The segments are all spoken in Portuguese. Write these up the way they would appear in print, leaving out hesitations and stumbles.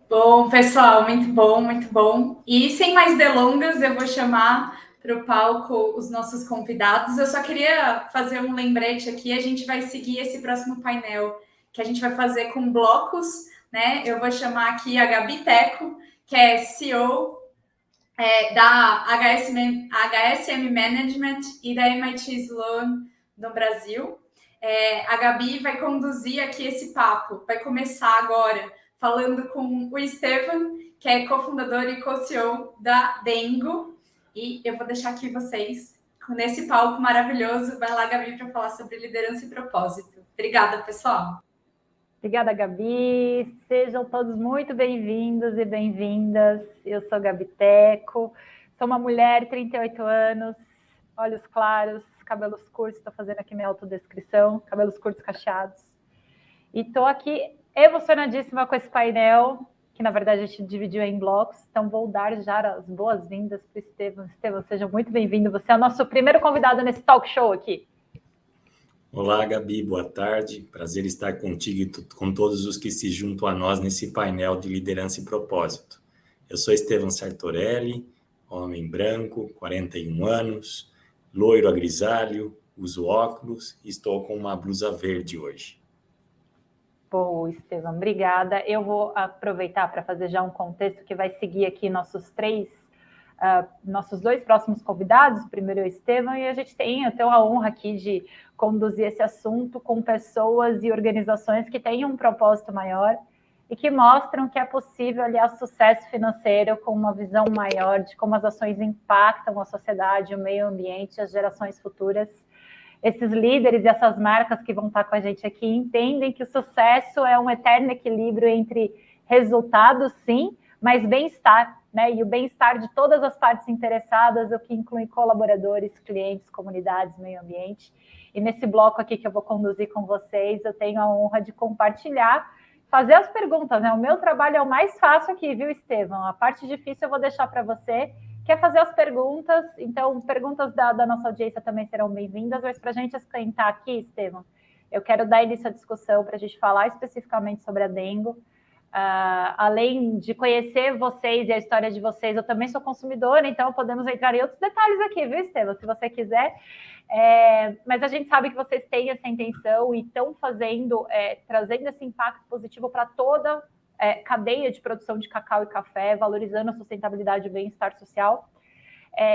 Bom, pessoal, muito bom, muito bom. E sem mais delongas, eu vou chamar para o palco os nossos convidados. Eu só queria fazer um lembrete aqui. A gente vai seguir esse próximo painel que a gente vai fazer com blocos, né? Eu vou chamar aqui a Gabi Teco, que é CEO da HSM Management e da MIT Sloan no Brasil. A Gabi vai conduzir aqui esse papo. Vai começar agora falando com o Estevam, que é cofundador e co-CEO da Dengo. E eu vou deixar aqui vocês nesse palco maravilhoso. Vai lá, Gabi, para falar sobre liderança e propósito. Obrigada, pessoal. Obrigada, Gabi. Sejam todos muito bem-vindos e bem-vindas. Eu sou Gabi Teco, sou uma mulher, 38 anos, olhos claros, cabelos curtos, estou fazendo aqui minha autodescrição, cabelos curtos cacheados. E estou aqui emocionadíssima com esse painel, que na verdade a gente dividiu em blocos, então vou dar já as boas-vindas para o Estevam. Estevam, seja muito bem-vindo, você é o nosso primeiro convidado nesse talk show aqui. Olá, Gabi, boa tarde. Prazer estar contigo e com todos os que se juntam a nós nesse painel de liderança e propósito. Eu sou Estevam Sartorelli, homem branco, 41 anos, loiro a grisalho, uso óculos e estou com uma blusa verde hoje. Bom, Estevam, obrigada. Eu vou aproveitar para fazer já um contexto que vai seguir aqui nossos dois próximos convidados. O primeiro é o Estevam e eu tenho a honra aqui de conduzir esse assunto com pessoas e organizações que têm um propósito maior e que mostram que é possível aliar sucesso financeiro com uma visão maior de como as ações impactam a sociedade, o meio ambiente, as gerações futuras. Esses líderes e essas marcas que vão estar com a gente aqui entendem que o sucesso é um eterno equilíbrio entre resultados, sim, mas bem-estar, né? E o bem-estar de todas as partes interessadas, o que inclui colaboradores, clientes, comunidades, meio ambiente. E nesse bloco aqui que eu vou conduzir com vocês, eu tenho a honra de compartilhar, fazer as perguntas, né? O meu trabalho é o mais fácil aqui, viu, Estevam? A parte difícil eu vou deixar para você. Quer fazer as perguntas? Então, perguntas da nossa audiência também serão bem-vindas, mas para a gente esquentar aqui, Estevam, eu quero dar início à discussão para a gente falar especificamente sobre a Dengo. Além de conhecer vocês e a história de vocês, eu também sou consumidora, então podemos entrar em outros detalhes aqui, viu, Estevam, se você quiser. Mas a gente sabe que vocês têm essa intenção e estão trazendo esse impacto positivo para toda cadeia de produção de cacau e café, valorizando a sustentabilidade e o bem-estar social.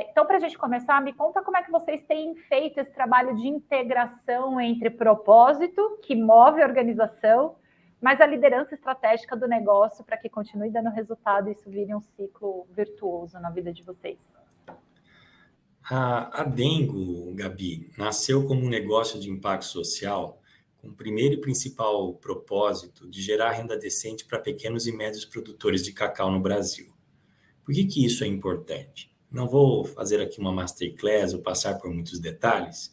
Então, para a gente começar, me conta como é que vocês têm feito esse trabalho de integração entre propósito, que move a organização, mas a liderança estratégica do negócio para que continue dando resultado e isso vire um ciclo virtuoso na vida de vocês. A Dengo, Gabi, nasceu como um negócio de impacto social com o primeiro e principal propósito de gerar renda decente para pequenos e médios produtores de cacau no Brasil. Por que isso é importante? Não vou fazer aqui uma masterclass ou passar por muitos detalhes,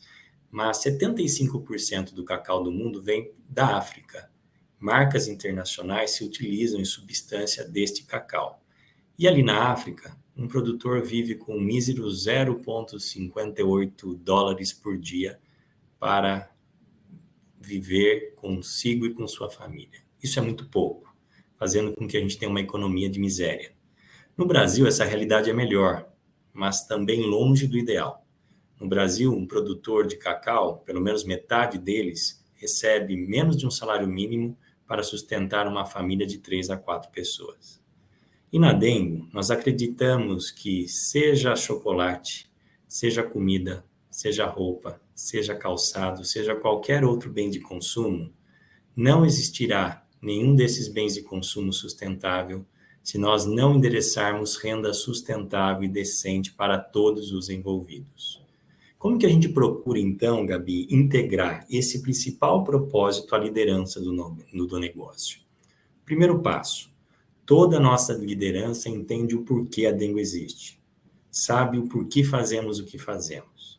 mas 75% do cacau do mundo vem da África. Marcas internacionais se utilizam em substância deste cacau. E ali na África, um produtor vive com um mísero 0,58 dólares por dia para viver consigo e com sua família. Isso é muito pouco, fazendo com que a gente tenha uma economia de miséria. No Brasil, essa realidade é melhor, mas também longe do ideal. No Brasil, um produtor de cacau, pelo menos metade deles, recebe menos de um salário mínimo para sustentar uma família de 3 a 4 pessoas. E na Dengo, nós acreditamos que seja chocolate, seja comida, seja roupa, seja calçado, seja qualquer outro bem de consumo, não existirá nenhum desses bens de consumo sustentável se nós não endereçarmos renda sustentável e decente para todos os envolvidos. Como que a gente procura, então, Gabi, integrar esse principal propósito à liderança do negócio? Primeiro passo, toda a nossa liderança entende o porquê a Dengo existe, sabe o porquê fazemos o que fazemos.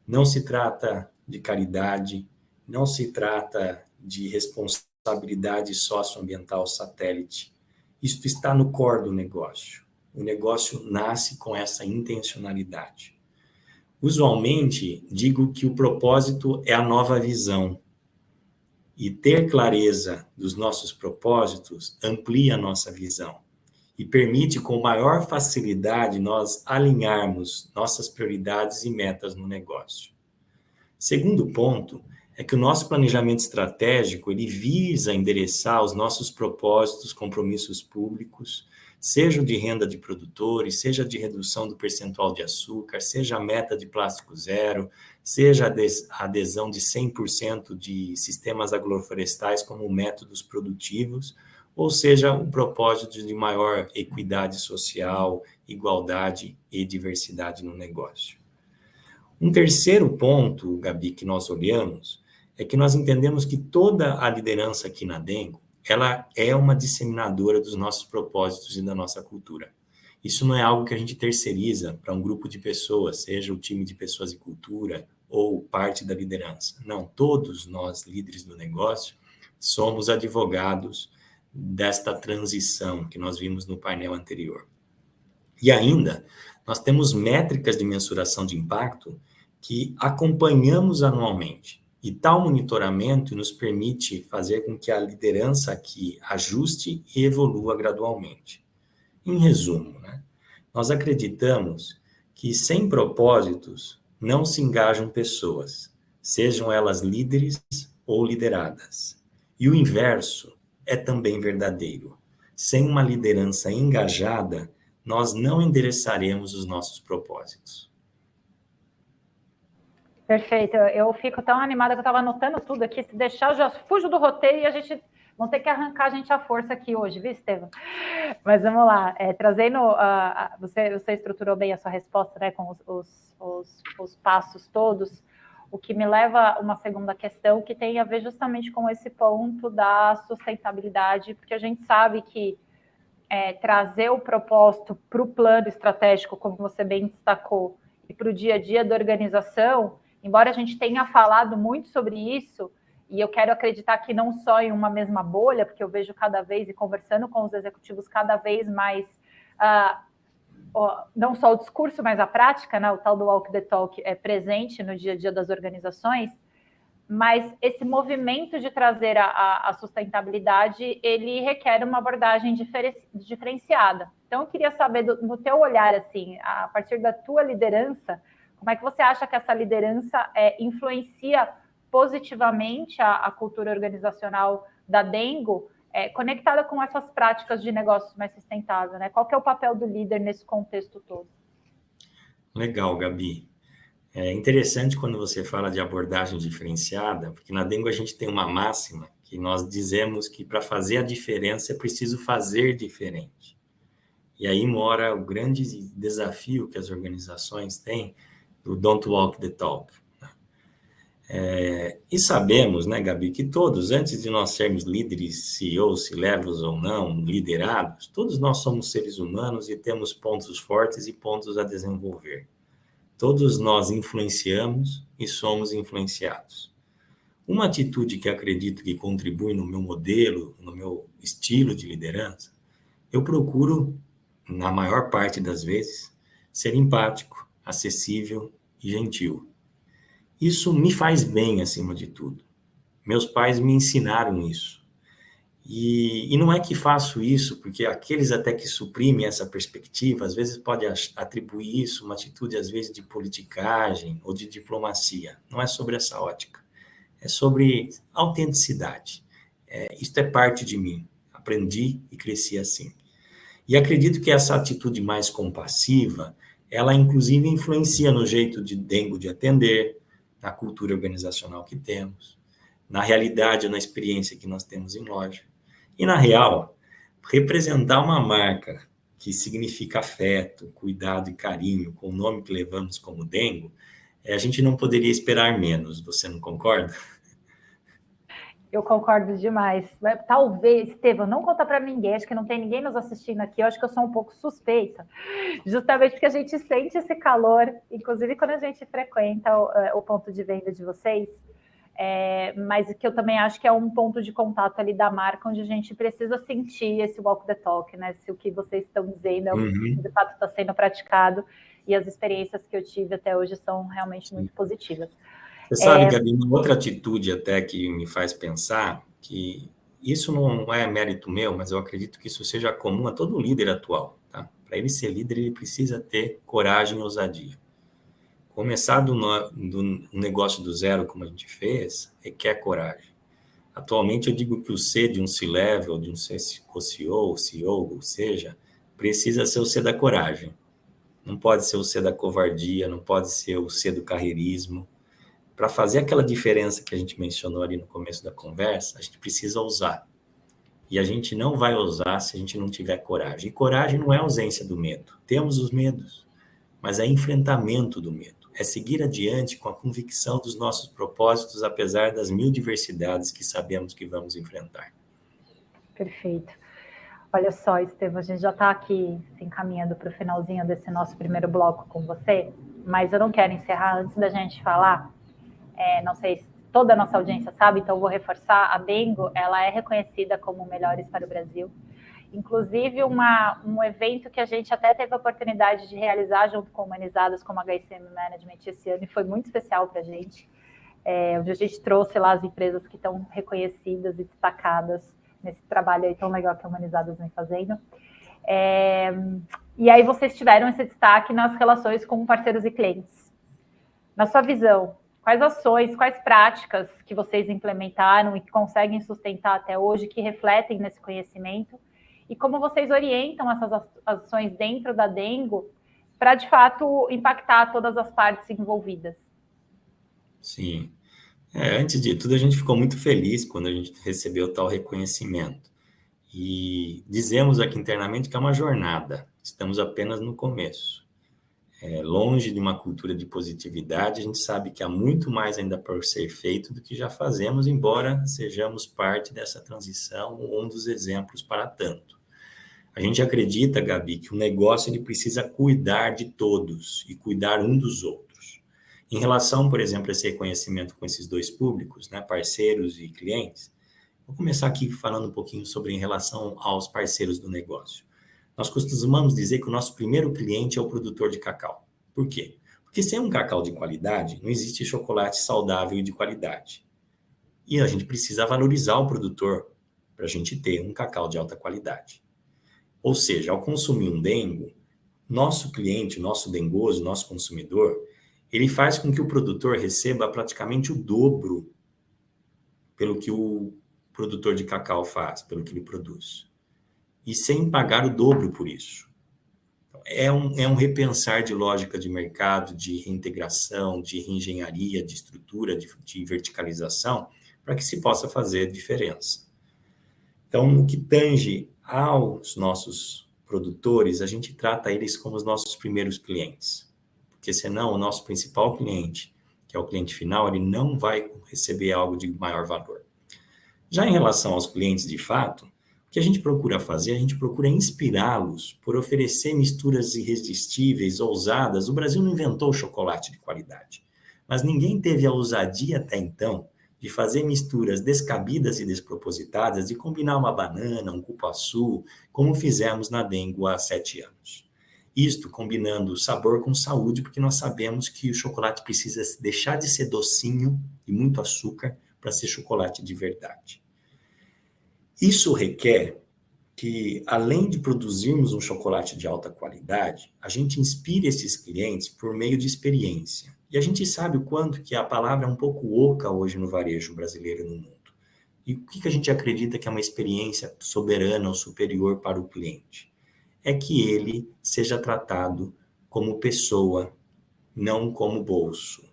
Não se trata de caridade, não se trata de responsabilidade socioambiental satélite. Isso está no core do negócio. O negócio nasce com essa intencionalidade. Usualmente, digo que o propósito é a nova visão. E ter clareza dos nossos propósitos amplia a nossa visão e permite com maior facilidade nós alinharmos nossas prioridades e metas no negócio. Segundo ponto é que o nosso planejamento estratégico ele visa endereçar os nossos propósitos, compromissos públicos, seja o de renda de produtores, seja de redução do percentual de açúcar, seja a meta de plástico zero, seja a adesão de 100% de sistemas agroflorestais como métodos produtivos, ou seja, o propósito de maior equidade social, igualdade e diversidade no negócio. Um terceiro ponto, Gabi, que nós olhamos, é que nós entendemos que toda a liderança aqui na Dengo, ela é uma disseminadora dos nossos propósitos e da nossa cultura. Isso não é algo que a gente terceiriza para um grupo de pessoas, seja o time de pessoas e cultura ou parte da liderança. Não, todos nós, líderes do negócio, somos advogados desta transição que nós vimos no painel anterior. E ainda, nós temos métricas de mensuração de impacto que acompanhamos anualmente. E tal monitoramento nos permite fazer com que a liderança aqui ajuste e evolua gradualmente. Em resumo, nós acreditamos que sem propósitos não se engajam pessoas, sejam elas líderes ou lideradas. E o inverso é também verdadeiro. Sem uma liderança engajada, nós não endereçaremos os nossos propósitos. Perfeito. Eu fico tão animada que eu estava anotando tudo aqui. Se deixar, eu já fujo do roteiro e a gente vão ter que arrancar a gente à força aqui hoje, viu, Estevam? Mas vamos lá. Trazendo... você estruturou bem a sua resposta, né, com os passos todos, o que me leva a uma segunda questão que tem a ver justamente com esse ponto da sustentabilidade, porque a gente sabe que trazer o propósito para o plano estratégico, como você bem destacou, e para o dia a dia da organização, embora a gente tenha falado muito sobre isso, e eu quero acreditar que não só em uma mesma bolha, porque eu vejo cada vez, e conversando com os executivos, cada vez mais, não só o discurso, mas a prática, né, o tal do walk the talk é presente no dia a dia das organizações, mas esse movimento de trazer a sustentabilidade, ele requer uma abordagem diferenciada. Então, eu queria saber, no teu olhar, assim, a partir da tua liderança, como é que você acha que essa liderança influencia positivamente a cultura organizacional da Dengo, conectada com essas práticas de negócios mais sustentáveis, né? Qual que é o papel do líder nesse contexto todo? Legal, Gabi. É interessante quando você fala de abordagem diferenciada, porque na Dengo a gente tem uma máxima que nós dizemos que para fazer a diferença é preciso fazer diferente. E aí mora o grande desafio que as organizações têm do Don't Walk the Talk. E sabemos, né, Gabi, que todos, antes de nós sermos líderes, CEOs, C-levels ou não, liderados, todos nós somos seres humanos e temos pontos fortes e pontos a desenvolver. Todos nós influenciamos e somos influenciados. Uma atitude que acredito que contribui no meu modelo, no meu estilo de liderança, eu procuro, na maior parte das vezes, ser empático, acessível e gentil. Isso me faz bem, acima de tudo. Meus pais me ensinaram isso. E não é que faço isso porque aqueles até que suprimem essa perspectiva, às vezes pode atribuir isso uma atitude, às vezes, de politicagem ou de diplomacia. Não é sobre essa ótica. É sobre autenticidade. Isto é parte de mim. Aprendi e cresci assim. E acredito que essa atitude mais compassiva, ela inclusive influencia no jeito de Dengo de atender, na cultura organizacional que temos, na realidade ou na experiência que nós temos em loja. E, na real, representar uma marca que significa afeto, cuidado e carinho, com o nome que levamos como Dengo, a gente não poderia esperar menos, você não concorda? Eu concordo demais. Talvez, Estevam, não conta para ninguém, acho que não tem ninguém nos assistindo aqui, eu acho que eu sou um pouco suspeita, justamente porque a gente sente esse calor, inclusive quando a gente frequenta o ponto de venda de vocês, mas que eu também acho que é um ponto de contato ali da marca, onde a gente precisa sentir esse walk the talk, né? Se o que vocês estão dizendo é o que de fato está sendo praticado, e as experiências que eu tive até hoje são realmente muito positivas. Você sabe, Gabi, uma outra atitude até que me faz pensar que isso não é mérito meu, mas eu acredito que isso seja comum a todo líder atual, tá? Para ele ser líder, ele precisa ter coragem e ousadia. Começar do negócio do zero, como a gente fez, requer coragem. Atualmente, eu digo que o C de um C-Level, de um CEO, CEO, ou seja, precisa ser o C da coragem. Não pode ser o C da covardia, não pode ser o C do carreirismo. Para fazer aquela diferença que a gente mencionou ali no começo da conversa, a gente precisa ousar. E a gente não vai ousar se a gente não tiver coragem. E coragem não é ausência do medo. Temos os medos, mas é enfrentamento do medo. É seguir adiante com a convicção dos nossos propósitos, apesar das mil diversidades que sabemos que vamos enfrentar. Perfeito. Olha só, Estevam, a gente já está aqui se encaminhando para o finalzinho desse nosso primeiro bloco com você, mas eu não quero encerrar antes da gente falar, não sei se toda a nossa audiência sabe, então eu vou reforçar, a Dengo, ela é reconhecida como Melhores para o Brasil. Inclusive, um evento que a gente até teve a oportunidade de realizar junto com Humanizadas, como a HCM Management esse ano, e foi muito especial para a gente, onde a gente trouxe lá as empresas que estão reconhecidas e destacadas nesse trabalho aí tão legal que a Humanizadas vem fazendo. E aí vocês tiveram esse destaque nas relações com parceiros e clientes. Na sua visão, quais ações, quais práticas que vocês implementaram e que conseguem sustentar até hoje, que refletem nesse conhecimento? E como vocês orientam essas ações dentro da Dengo para, de fato, impactar todas as partes envolvidas? Sim. Antes de tudo, a gente ficou muito feliz quando a gente recebeu tal reconhecimento. E dizemos aqui internamente que é uma jornada, estamos apenas no começo. Longe de uma cultura de positividade, a gente sabe que há muito mais ainda por ser feito do que já fazemos, embora sejamos parte dessa transição, um dos exemplos para tanto. A gente acredita, Gabi, que o negócio ele precisa cuidar de todos e cuidar um dos outros. Em relação, por exemplo, a esse reconhecimento com esses dois públicos, né, parceiros e clientes, vou começar aqui falando um pouquinho sobre em relação aos parceiros do negócio. Nós costumamos dizer que o nosso primeiro cliente é o produtor de cacau. Por quê? Porque sem um cacau de qualidade, não existe chocolate saudável e de qualidade. E a gente precisa valorizar o produtor para a gente ter um cacau de alta qualidade. Ou seja, ao consumir um Dengo, nosso cliente, nosso dengoso, nosso consumidor, ele faz com que o produtor receba praticamente o dobro pelo que o produtor de cacau faz, pelo que ele produz. E sem pagar o dobro por isso. É um repensar de lógica de mercado, de reintegração, de reengenharia, de estrutura, de verticalização, para que se possa fazer diferença. Então, no que tange aos nossos produtores, a gente trata eles como os nossos primeiros clientes. Porque senão o nosso principal cliente, que é o cliente final, ele não vai receber algo de maior valor. Já em relação aos clientes de fato, o que a gente procura fazer, a gente procura inspirá-los por oferecer misturas irresistíveis, ousadas. O Brasil não inventou chocolate de qualidade, mas ninguém teve a ousadia até então de fazer misturas descabidas e despropositadas, de combinar uma banana, um cupuaçu, como fizemos na Dengo há 7 anos. Isto combinando sabor com saúde, porque nós sabemos que o chocolate precisa deixar de ser docinho e muito açúcar para ser chocolate de verdade. Isso requer que, além de produzirmos um chocolate de alta qualidade, a gente inspire esses clientes por meio de experiência. E a gente sabe o quanto que a palavra é um pouco oca hoje no varejo brasileiro e no mundo. E o que a gente acredita que é uma experiência soberana ou superior para o cliente? É que ele seja tratado como pessoa, não como bolso.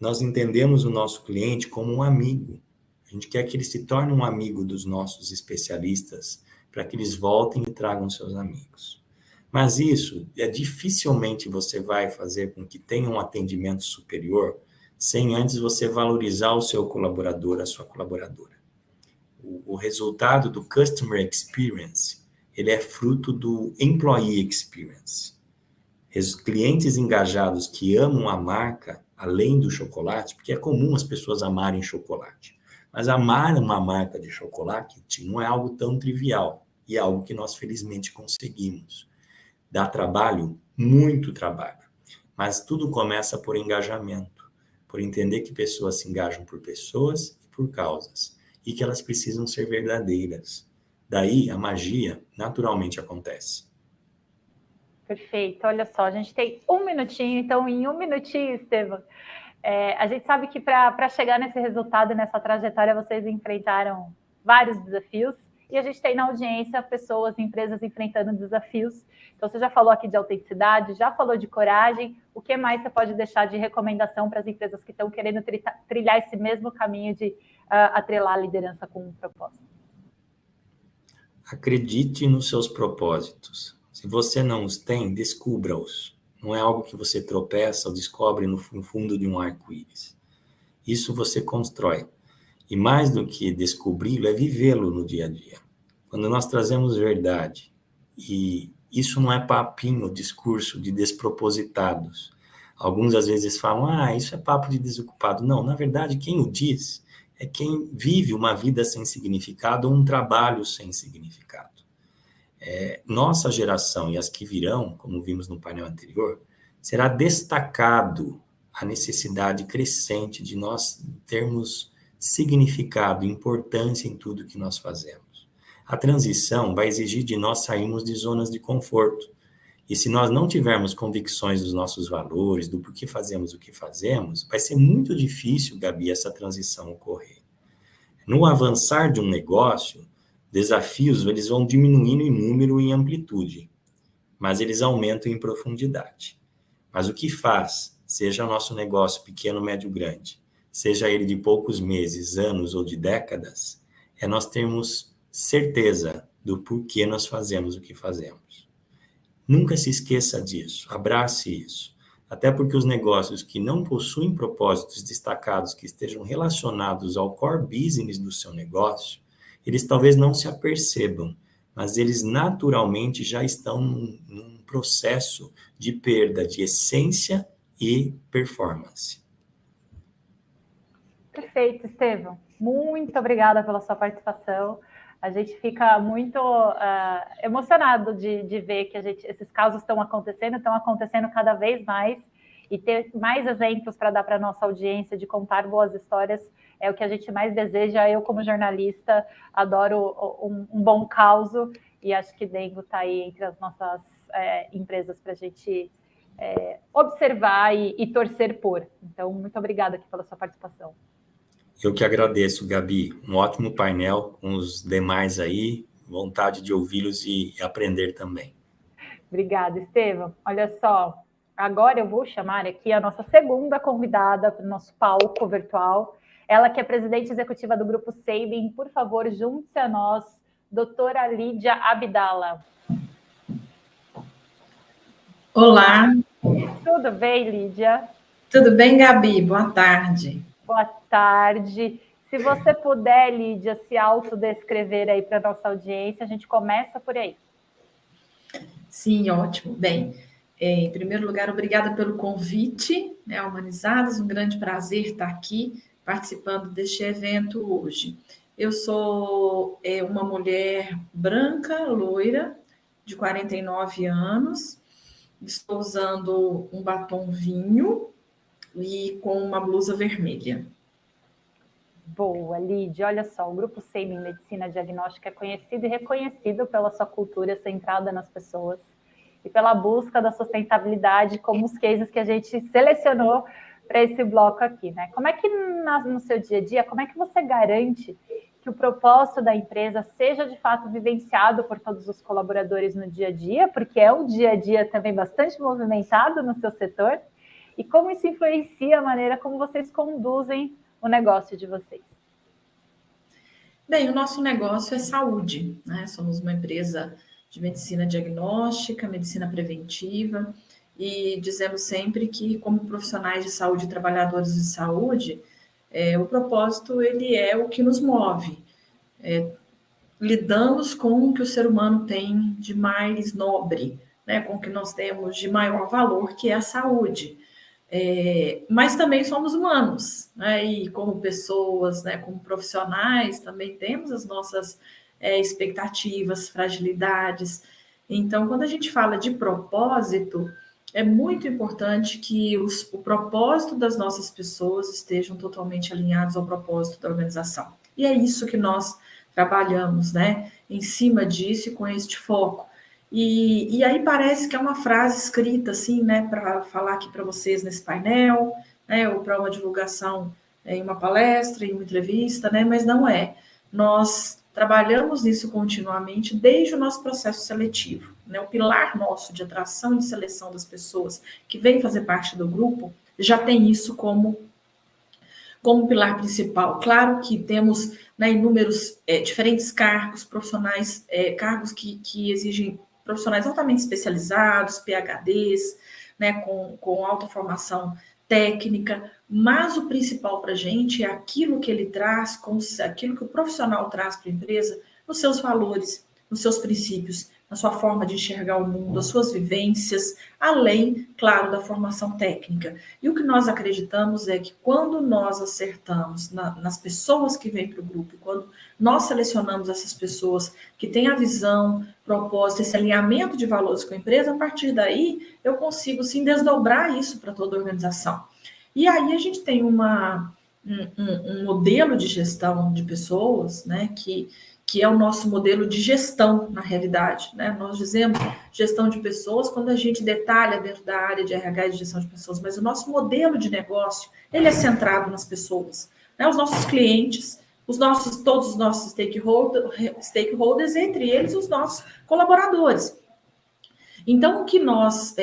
Nós entendemos o nosso cliente como um amigo. A gente quer que ele se torne um amigo dos nossos especialistas, para que eles voltem e tragam seus amigos. Mas isso dificilmente você vai fazer com que tenha um atendimento superior sem antes você valorizar o seu colaborador, a sua colaboradora. O resultado do Customer Experience, ele é fruto do Employee Experience. Os clientes engajados que amam a marca, além do chocolate, porque é comum as pessoas amarem chocolate, mas amar uma marca de chocolate não é algo tão trivial e é algo que nós felizmente conseguimos. Dá trabalho, muito trabalho, mas tudo começa por engajamento. por entender que pessoas se engajam por pessoas e por causas, e que elas precisam ser verdadeiras. Daí a magia naturalmente acontece. Perfeito. Olha só, a gente tem 1 minutinho, então em 1 minutinho, Estevam, a gente sabe que para chegar nesse resultado, nessa trajetória, vocês enfrentaram vários desafios, e a gente tem na audiência pessoas, empresas enfrentando desafios. Então, você já falou aqui de autenticidade, já falou de coragem. O que mais você pode deixar de recomendação para as empresas que estão querendo trilhar esse mesmo caminho de atrelar a liderança com um propósito? Acredite nos seus propósitos. Se você não os tem, descubra-os. Não é algo que você tropeça ou descobre no fundo de um arco-íris. Isso você constrói. E mais do que descobri-lo, é vivê-lo no dia a dia. Quando nós trazemos verdade, e isso não é papinho, discurso de despropositados. Alguns às vezes falam, isso é papo de desocupado. Não, na verdade, quem o diz é quem vive uma vida sem significado ou um trabalho sem significado. Nossa geração e as que virão, como vimos no painel anterior, será destacado a necessidade crescente de nós termos significado, importância em tudo que nós fazemos. A transição vai exigir de nós sairmos de zonas de conforto. E se nós não tivermos convicções dos nossos valores, do porquê fazemos o que fazemos, vai ser muito difícil, Gabi, essa transição ocorrer. No avançar de um negócio, desafios eles vão diminuindo em número e em amplitude, mas eles aumentam em profundidade. Mas o que faz, seja o nosso negócio pequeno, médio, grande, seja ele de poucos meses, anos ou de décadas, é nós termos certeza do porquê nós fazemos o que fazemos. Nunca se esqueça disso, abrace isso. Até porque os negócios que não possuem propósitos destacados que estejam relacionados ao core business do seu negócio, eles talvez não se apercebam, mas eles naturalmente já estão num processo de perda de essência e performance. Perfeito, Estevam. Muito obrigada pela sua participação. A gente fica muito emocionado de ver que esses casos estão acontecendo cada vez mais, e ter mais exemplos para dar para a nossa audiência de contar boas histórias é o que a gente mais deseja. Eu, como jornalista, adoro um bom causo, e acho que Dengo está aí entre as nossas empresas para a gente observar e torcer por. Então, muito obrigada aqui pela sua participação. Eu que agradeço, Gabi. Um ótimo painel com os demais aí. Vontade de ouvi-los e aprender também. Obrigada, Estevam. Olha só, agora eu vou chamar aqui a nossa segunda convidada para o nosso palco virtual. Ela que é presidente executiva do Grupo Sabin. Por favor, junte-se a nós, doutora Lídia Abdala. Olá. Tudo bem, Lídia? Tudo bem, Gabi? Boa tarde. Boa tarde. Se você puder, Lídia, se autodescrever aí para a nossa audiência, a gente começa por aí. Sim, ótimo. Bem, em primeiro lugar, obrigada pelo convite, Humanizadas, um grande prazer estar aqui participando deste evento hoje. Eu sou uma mulher branca, loira, de 49 anos, estou usando um batom vinho e com uma blusa vermelha. Boa, Lídia. Olha só, o Grupo Sabin Medicina Diagnóstica é conhecido e reconhecido pela sua cultura centrada nas pessoas e pela busca da sustentabilidade, como os cases que a gente selecionou para esse bloco aqui, né? Como é que no seu dia a dia, como é que você garante que o propósito da empresa seja de fato vivenciado por todos os colaboradores no dia a dia, porque é um dia a dia também bastante movimentado no seu setor, e como isso influencia a maneira como vocês conduzem o negócio de vocês? Bem, o nosso negócio é saúde, né? Somos uma empresa de medicina diagnóstica, medicina preventiva, e dizemos sempre que, como profissionais de saúde, trabalhadores de saúde, o propósito ele é o que nos move. Lidamos com o que o ser humano tem de mais nobre, né? Com o que nós temos de maior valor, que é a saúde. Mas também somos humanos, né? E como pessoas, né, como profissionais, também temos as nossas expectativas, fragilidades. Então, quando a gente fala de propósito, é muito importante que o propósito das nossas pessoas estejam totalmente alinhados ao propósito da organização. E é isso que nós trabalhamos, né? Em cima disso e com este foco. E aí parece que é uma frase escrita, assim, né? Para falar aqui para vocês nesse painel, né? Ou para uma divulgação em uma palestra, em uma entrevista, né? Mas não é. Nós trabalhamos nisso continuamente desde o nosso processo seletivo, né? O pilar nosso de atração e seleção das pessoas que vêm fazer parte do grupo já tem isso como pilar principal. Claro que temos, né, inúmeros diferentes cargos profissionais, cargos que exigem profissionais altamente especializados, PhDs, né, com alta formação técnica, mas o principal para a gente é aquilo que ele traz, aquilo que o profissional traz para a empresa, nos seus valores, nos seus princípios, na sua forma de enxergar o mundo, as suas vivências, além, claro, da formação técnica. E o que nós acreditamos é que quando nós acertamos nas pessoas que vêm para o grupo, quando nós selecionamos essas pessoas que têm a visão, propósito, esse alinhamento de valores com a empresa, a partir daí eu consigo sim desdobrar isso para toda a organização. E aí a gente tem um modelo de gestão de pessoas, né, que é o nosso modelo de gestão, na realidade, né? Nós dizemos gestão de pessoas quando a gente detalha dentro da área de RH e de gestão de pessoas, mas o nosso modelo de negócio, ele é centrado nas pessoas, né? Os nossos clientes, todos os nossos stakeholders, entre eles os nossos colaboradores. Então, o que nós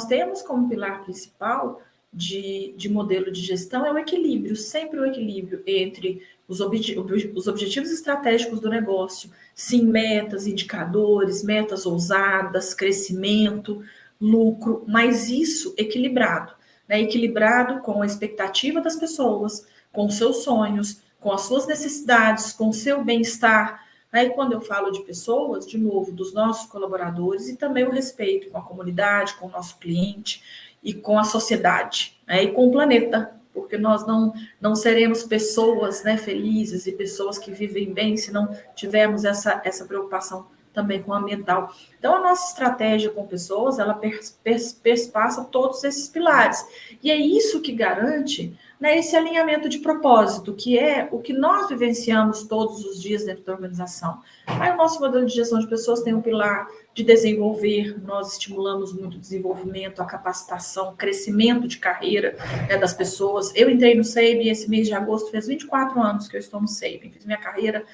temos como pilar principal de modelo de gestão é o equilíbrio, sempre o equilíbrio entre os objetivos estratégicos do negócio, sim, metas, indicadores, metas ousadas, crescimento, lucro, mas isso equilibrado, né? Equilibrado com a expectativa das pessoas, com os seus sonhos, com as suas necessidades, com o seu bem-estar. Aí, quando eu falo de pessoas, de novo, dos nossos colaboradores e também o respeito com a comunidade, com o nosso cliente e com a sociedade, né? E com o planeta, porque nós não seremos pessoas, né, felizes e pessoas que vivem bem se não tivermos essa preocupação também com o ambiental. Então, a nossa estratégia com pessoas, ela perspassa todos esses pilares. E é isso que garante, né, esse alinhamento de propósito, que é o que nós vivenciamos todos os dias dentro da organização. Aí o nosso modelo de gestão de pessoas tem um pilar de desenvolver, nós estimulamos muito o desenvolvimento, a capacitação, o crescimento de carreira, né, das pessoas. Eu entrei no SEIB esse mês de agosto, fez 24 anos que eu estou no SEIB, fiz minha carreira,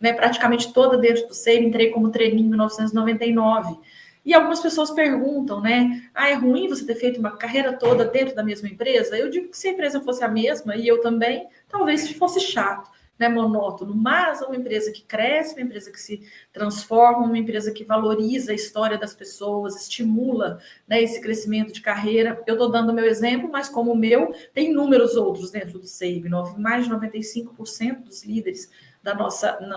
né, praticamente toda dentro do SEIB, entrei como trainee em 1999. E algumas pessoas perguntam, né? É ruim você ter feito uma carreira toda dentro da mesma empresa? Eu digo que se a empresa fosse a mesma, e eu também, talvez fosse chato, né, monótono, mas uma empresa que cresce, uma empresa que se transforma, uma empresa que valoriza a história das pessoas, estimula, né, esse crescimento de carreira. Eu estou dando o meu exemplo, mas como o meu, tem inúmeros outros dentro do SEIB. Mais de 95% dos líderes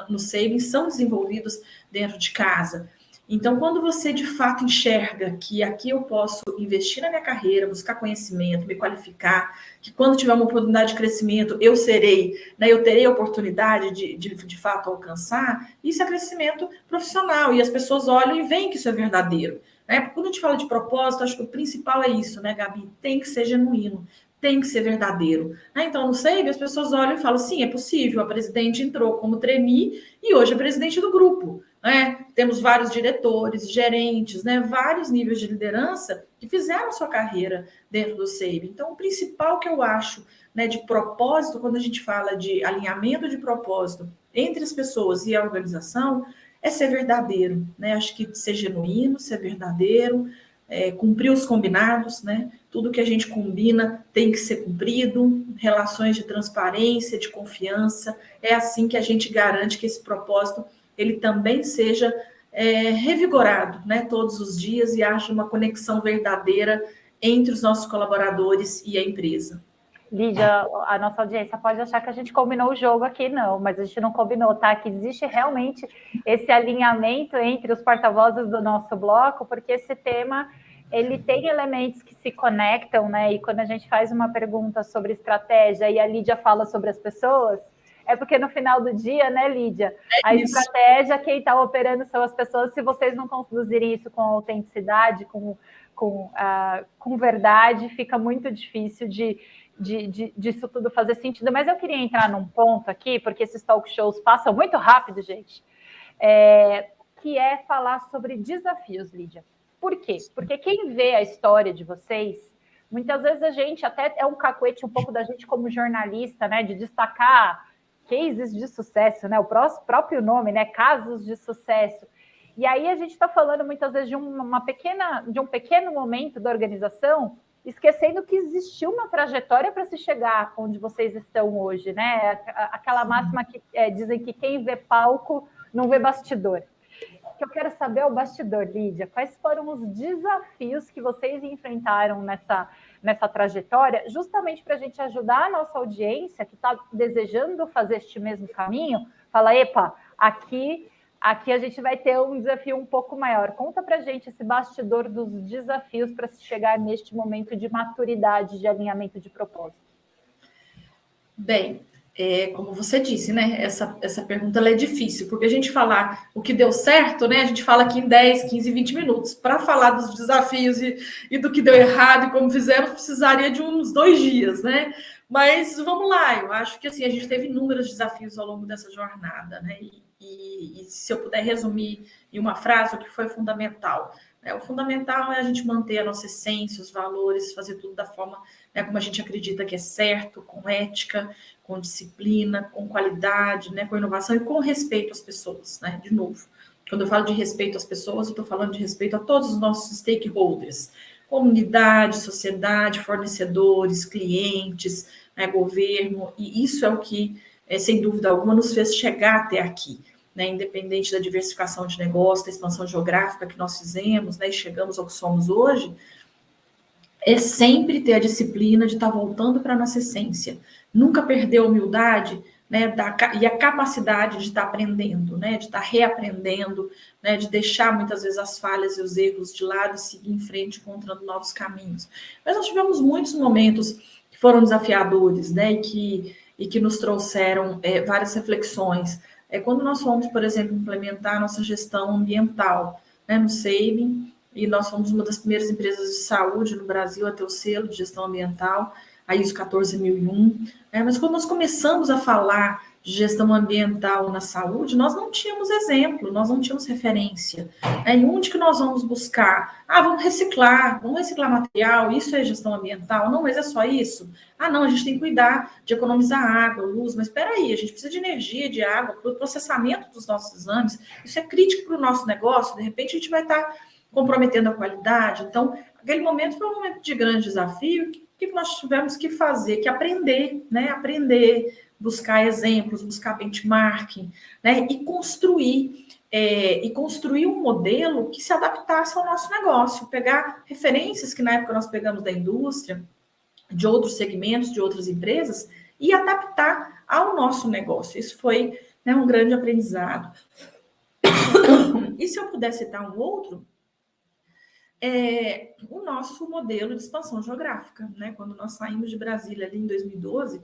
no SEIB são desenvolvidos dentro de casa. Então, quando você de fato enxerga que aqui eu posso investir na minha carreira, buscar conhecimento, me qualificar, que quando tiver uma oportunidade de crescimento, eu terei a oportunidade de fato alcançar, isso é crescimento profissional. E as pessoas olham e veem que isso é verdadeiro, né? Porque quando a gente fala de propósito, acho que o principal é isso, né, Gabi? Tem que ser genuíno, tem que ser verdadeiro. Então, no SEIB, as pessoas olham e falam, sim, é possível, a presidente entrou como trainee e hoje é presidente do grupo. Né? Temos vários diretores, gerentes, né? Vários níveis de liderança que fizeram sua carreira dentro do SEIB. Então, o principal que eu acho, né, de propósito, quando a gente fala de alinhamento de propósito entre as pessoas e a organização, é ser verdadeiro. Né? Acho que ser genuíno, ser verdadeiro, cumprir os combinados, né? Tudo que a gente combina tem que ser cumprido, relações de transparência, de confiança. É assim que a gente garante que esse propósito ele também seja revigorado, né, todos os dias e haja uma conexão verdadeira entre os nossos colaboradores e a empresa. Lídia, a nossa audiência pode achar que a gente combinou o jogo aqui, não, mas a gente não combinou, tá? Que existe realmente esse alinhamento entre os porta-vozes do nosso bloco, porque esse tema, ele tem elementos que se conectam, né? E quando a gente faz uma pergunta sobre estratégia e a Lídia fala sobre as pessoas, é porque no final do dia, né, Lídia, a estratégia, quem está operando são as pessoas. Se vocês não conduzirem isso com autenticidade, com com verdade, fica muito difícil disso tudo fazer sentido. Mas eu queria entrar num ponto aqui, porque esses talk shows passam muito rápido, gente, que é falar sobre desafios, Lídia. Por quê? Porque quem vê a história de vocês, muitas vezes a gente até é um cacuete um pouco da gente como jornalista, né, de destacar cases de sucesso, né, o próprio nome, né, casos de sucesso. E aí a gente está falando muitas vezes de um pequeno momento da organização, esquecendo que existiu uma trajetória para se chegar onde vocês estão hoje, né? Aquela máxima que dizem que quem vê palco não vê bastidor. O que eu quero saber é o bastidor, Lídia. Quais foram os desafios que vocês enfrentaram nessa trajetória, justamente para a gente ajudar a nossa audiência que está desejando fazer este mesmo caminho, fala, epa, aqui a gente vai ter um desafio um pouco maior. Conta para a gente esse bastidor dos desafios para se chegar neste momento de maturidade, de alinhamento de propósito. Bem, como você disse, né? Essa pergunta ela é difícil, porque a gente falar o que deu certo, né? A gente fala aqui em 10, 15, 20 minutos. Para falar dos desafios e do que deu errado e como fizemos, precisaria de uns 2 dias, né? Mas vamos lá, eu acho que assim, a gente teve inúmeros desafios ao longo dessa jornada, né? E se eu puder resumir em uma frase, o que foi fundamental? O fundamental é a gente manter a nossa essência, os valores, fazer tudo da forma, né, como a gente acredita que é certo, com ética, com disciplina, com qualidade, né, com inovação e com respeito às pessoas, né? De novo, quando eu falo de respeito às pessoas, eu estou falando de respeito a todos os nossos stakeholders, comunidade, sociedade, fornecedores, clientes, né, governo, e isso é o que, sem dúvida alguma, nos fez chegar até aqui, né, independente da diversificação de negócio, da expansão geográfica que nós fizemos, né, e chegamos ao que somos hoje, é sempre ter a disciplina de estar voltando para a nossa essência, nunca perder a humildade, né, e a capacidade de estar aprendendo, né, de estar reaprendendo, né, de deixar muitas vezes as falhas e os erros de lado e seguir em frente encontrando novos caminhos. Mas nós tivemos muitos momentos que foram desafiadores, né, e que nos trouxeram várias reflexões. Quando nós fomos, por exemplo, implementar a nossa gestão ambiental, né, no Sabin, e nós fomos uma das primeiras empresas de saúde no Brasil a ter o selo de gestão ambiental, a ISO 14001, mas quando nós começamos a falar de gestão ambiental na saúde, nós não tínhamos exemplo, nós não tínhamos referência. E onde que nós vamos buscar? Vamos reciclar material, isso é gestão ambiental? Não, mas é só isso? Não, a gente tem que cuidar de economizar água, luz, mas espera aí, a gente precisa de energia, de água, para o processamento dos nossos exames, isso é crítico para o nosso negócio, de repente a gente vai estar comprometendo a qualidade. Então, aquele momento foi um momento de grande desafio, que nós tivemos que fazer, que aprender, né? Aprender, buscar exemplos, buscar benchmarking, né? E construir um modelo que se adaptasse ao nosso negócio, pegar referências que na época nós pegamos da indústria, de outros segmentos, de outras empresas, e adaptar ao nosso negócio. Isso foi, né, um grande aprendizado. E se eu puder citar um outro, o nosso modelo de expansão geográfica, né? Quando nós saímos de Brasília ali em 2012,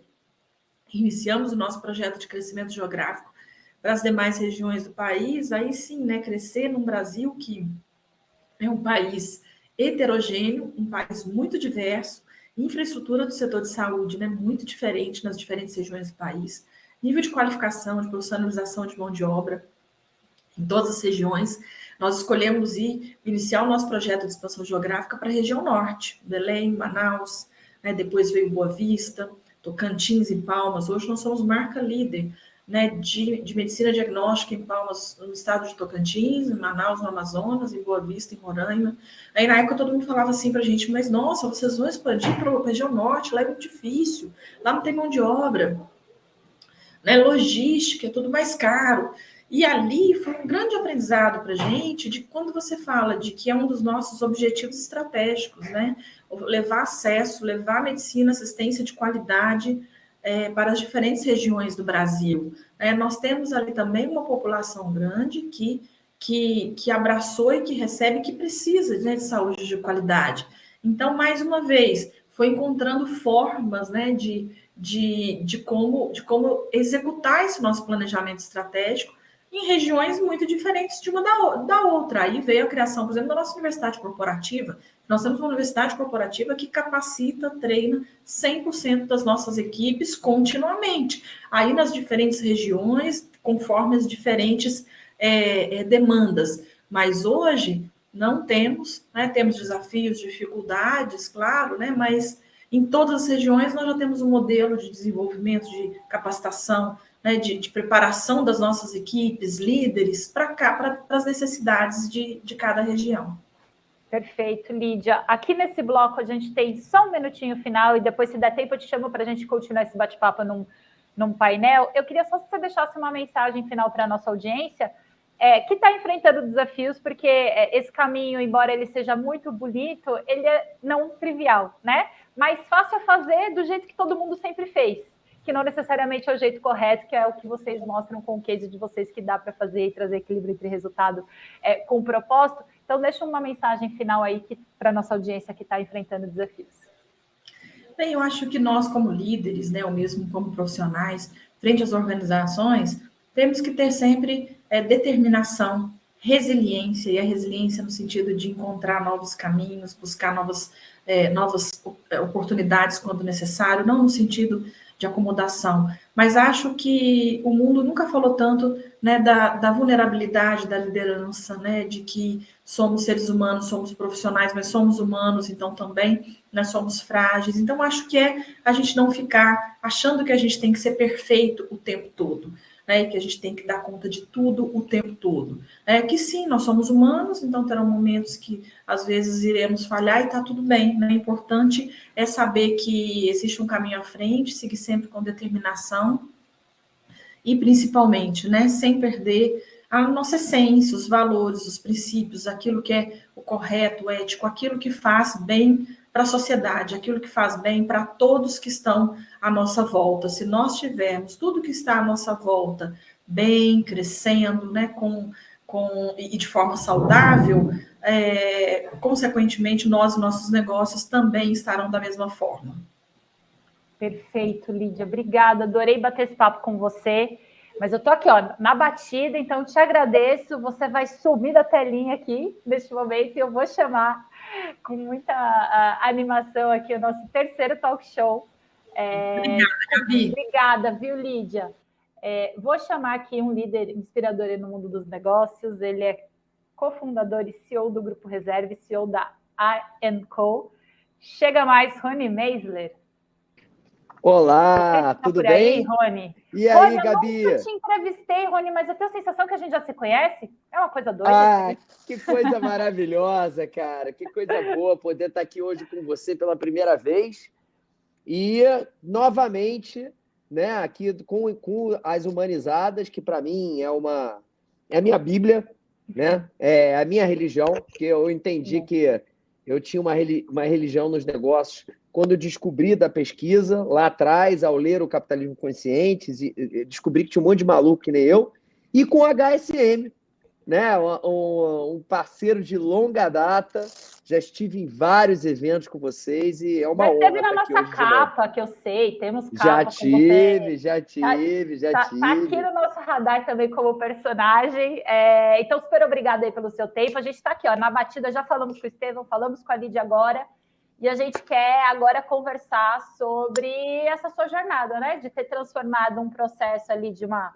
iniciamos o nosso projeto de crescimento geográfico para as demais regiões do país, aí sim, né, crescer num Brasil que é um país heterogêneo, um país muito diverso, infraestrutura do setor de saúde, né, muito diferente nas diferentes regiões do país, nível de qualificação, de profissionalização de mão de obra em todas as regiões. Nós escolhemos iniciar o nosso projeto de expansão geográfica para a região norte, Belém, Manaus, né, depois veio Boa Vista, Tocantins e Palmas. Hoje nós somos marca líder, né, de medicina diagnóstica em Palmas, no estado de Tocantins, em Manaus, no Amazonas, em Boa Vista, em Roraima. Aí na época todo mundo falava assim para a gente, mas nossa, vocês vão expandir para a região norte, lá é muito difícil, lá não tem mão de obra, né, logística, é tudo mais caro. E ali foi um grande aprendizado para a gente de quando você fala de que é um dos nossos objetivos estratégicos, né? Levar acesso, levar medicina, assistência de qualidade para as diferentes regiões do Brasil. Nós temos ali também uma população grande que abraçou e que recebe, que precisa, né, de saúde de qualidade. Então, mais uma vez, foi encontrando formas, né, de como executar esse nosso planejamento estratégico em regiões muito diferentes de uma da outra. Aí veio a criação, por exemplo, da nossa universidade corporativa. Nós temos uma universidade corporativa que capacita, treina 100% das nossas equipes continuamente. Aí nas diferentes regiões, conforme as diferentes demandas. Mas hoje não temos, né? Temos desafios, dificuldades, claro, né? Mas em todas as regiões nós já temos um modelo de desenvolvimento, de capacitação, né? de preparação das nossas equipes, líderes, para as necessidades de cada região. Perfeito, Lídia. Aqui nesse bloco a gente tem só um minutinho final e depois, se der tempo, eu te chamo para a gente continuar esse bate-papo num painel. Eu queria só que você deixasse uma mensagem final para a nossa audiência, que está enfrentando desafios, porque esse caminho, embora ele seja muito bonito, ele é não trivial, né? Mas fácil a fazer do jeito que todo mundo sempre fez, que não necessariamente é o jeito correto, que é o que vocês mostram com o case de vocês, que dá para fazer e trazer equilíbrio entre resultado com propósito. Então, deixa uma mensagem final aí para a nossa audiência que está enfrentando desafios. Bem, eu acho que nós, como líderes, né, ou mesmo como profissionais, frente às organizações, temos que ter sempre determinação, resiliência, e a resiliência no sentido de encontrar novos caminhos, buscar novas oportunidades quando necessário, não no sentido de acomodação, mas acho que o mundo nunca falou tanto, né, da vulnerabilidade da liderança, né, de que somos seres humanos, somos profissionais, mas somos humanos, então também, né, somos frágeis. Então, acho que a gente não ficar achando que a gente tem que ser perfeito o tempo todo, né, e que a gente tem que dar conta de tudo o tempo todo. Que sim, nós somos humanos, então terão momentos que às vezes iremos falhar e está tudo bem, né? O importante é saber que existe um caminho à frente, seguir sempre com determinação e principalmente, né, sem perder a nossa essência, os valores, os princípios, aquilo que é o correto, o ético, aquilo que faz bem para a sociedade, aquilo que faz bem para todos que estão à nossa volta. Se nós tivermos tudo que está à nossa volta bem, crescendo, né, e de forma saudável, consequentemente, nós e nossos negócios também estarão da mesma forma. Perfeito, Lídia. Obrigada. Adorei bater esse papo com você. Mas eu tô aqui, ó, na batida, então te agradeço. Você vai sumir da telinha aqui neste momento e eu vou chamar com muita animação aqui o nosso terceiro talk show. Obrigada, Gabi. Obrigada, viu, Lídia? Vou chamar aqui um líder inspirador no mundo dos negócios. Ele é cofundador e CEO do Grupo Reserve, CEO da A&Co. Chega mais, Rony Meisler. Olá, tudo bem? Aí, Rony? E aí, Rony, Gabi? Eu nunca te entrevistei, Rony, mas eu tenho a sensação que a gente já se conhece. É uma coisa doida. Ah, que coisa maravilhosa, cara. Que coisa boa poder estar aqui hoje com você pela primeira vez. E, novamente, né, aqui com as Humanizadas, que para mim é a minha Bíblia, né? É a minha religião, porque eu entendi que eu tinha uma religião nos negócios quando eu descobri da pesquisa, lá atrás, ao ler o Capitalismo Consciente, e descobri que tinha um monte de maluco que nem eu, e com o HSM, né? Um parceiro de longa data, já estive em vários eventos com vocês, e é uma honra. Teve na nossa capa, que eu sei, temos capa. Já tive. Tá aqui no nosso radar também como personagem. Então, super obrigada aí pelo seu tempo. A gente está aqui, ó, na batida, já falamos com o Estevão, falamos com a Lídia agora. E a gente quer agora conversar sobre essa sua jornada, né? De ter transformado um processo ali de uma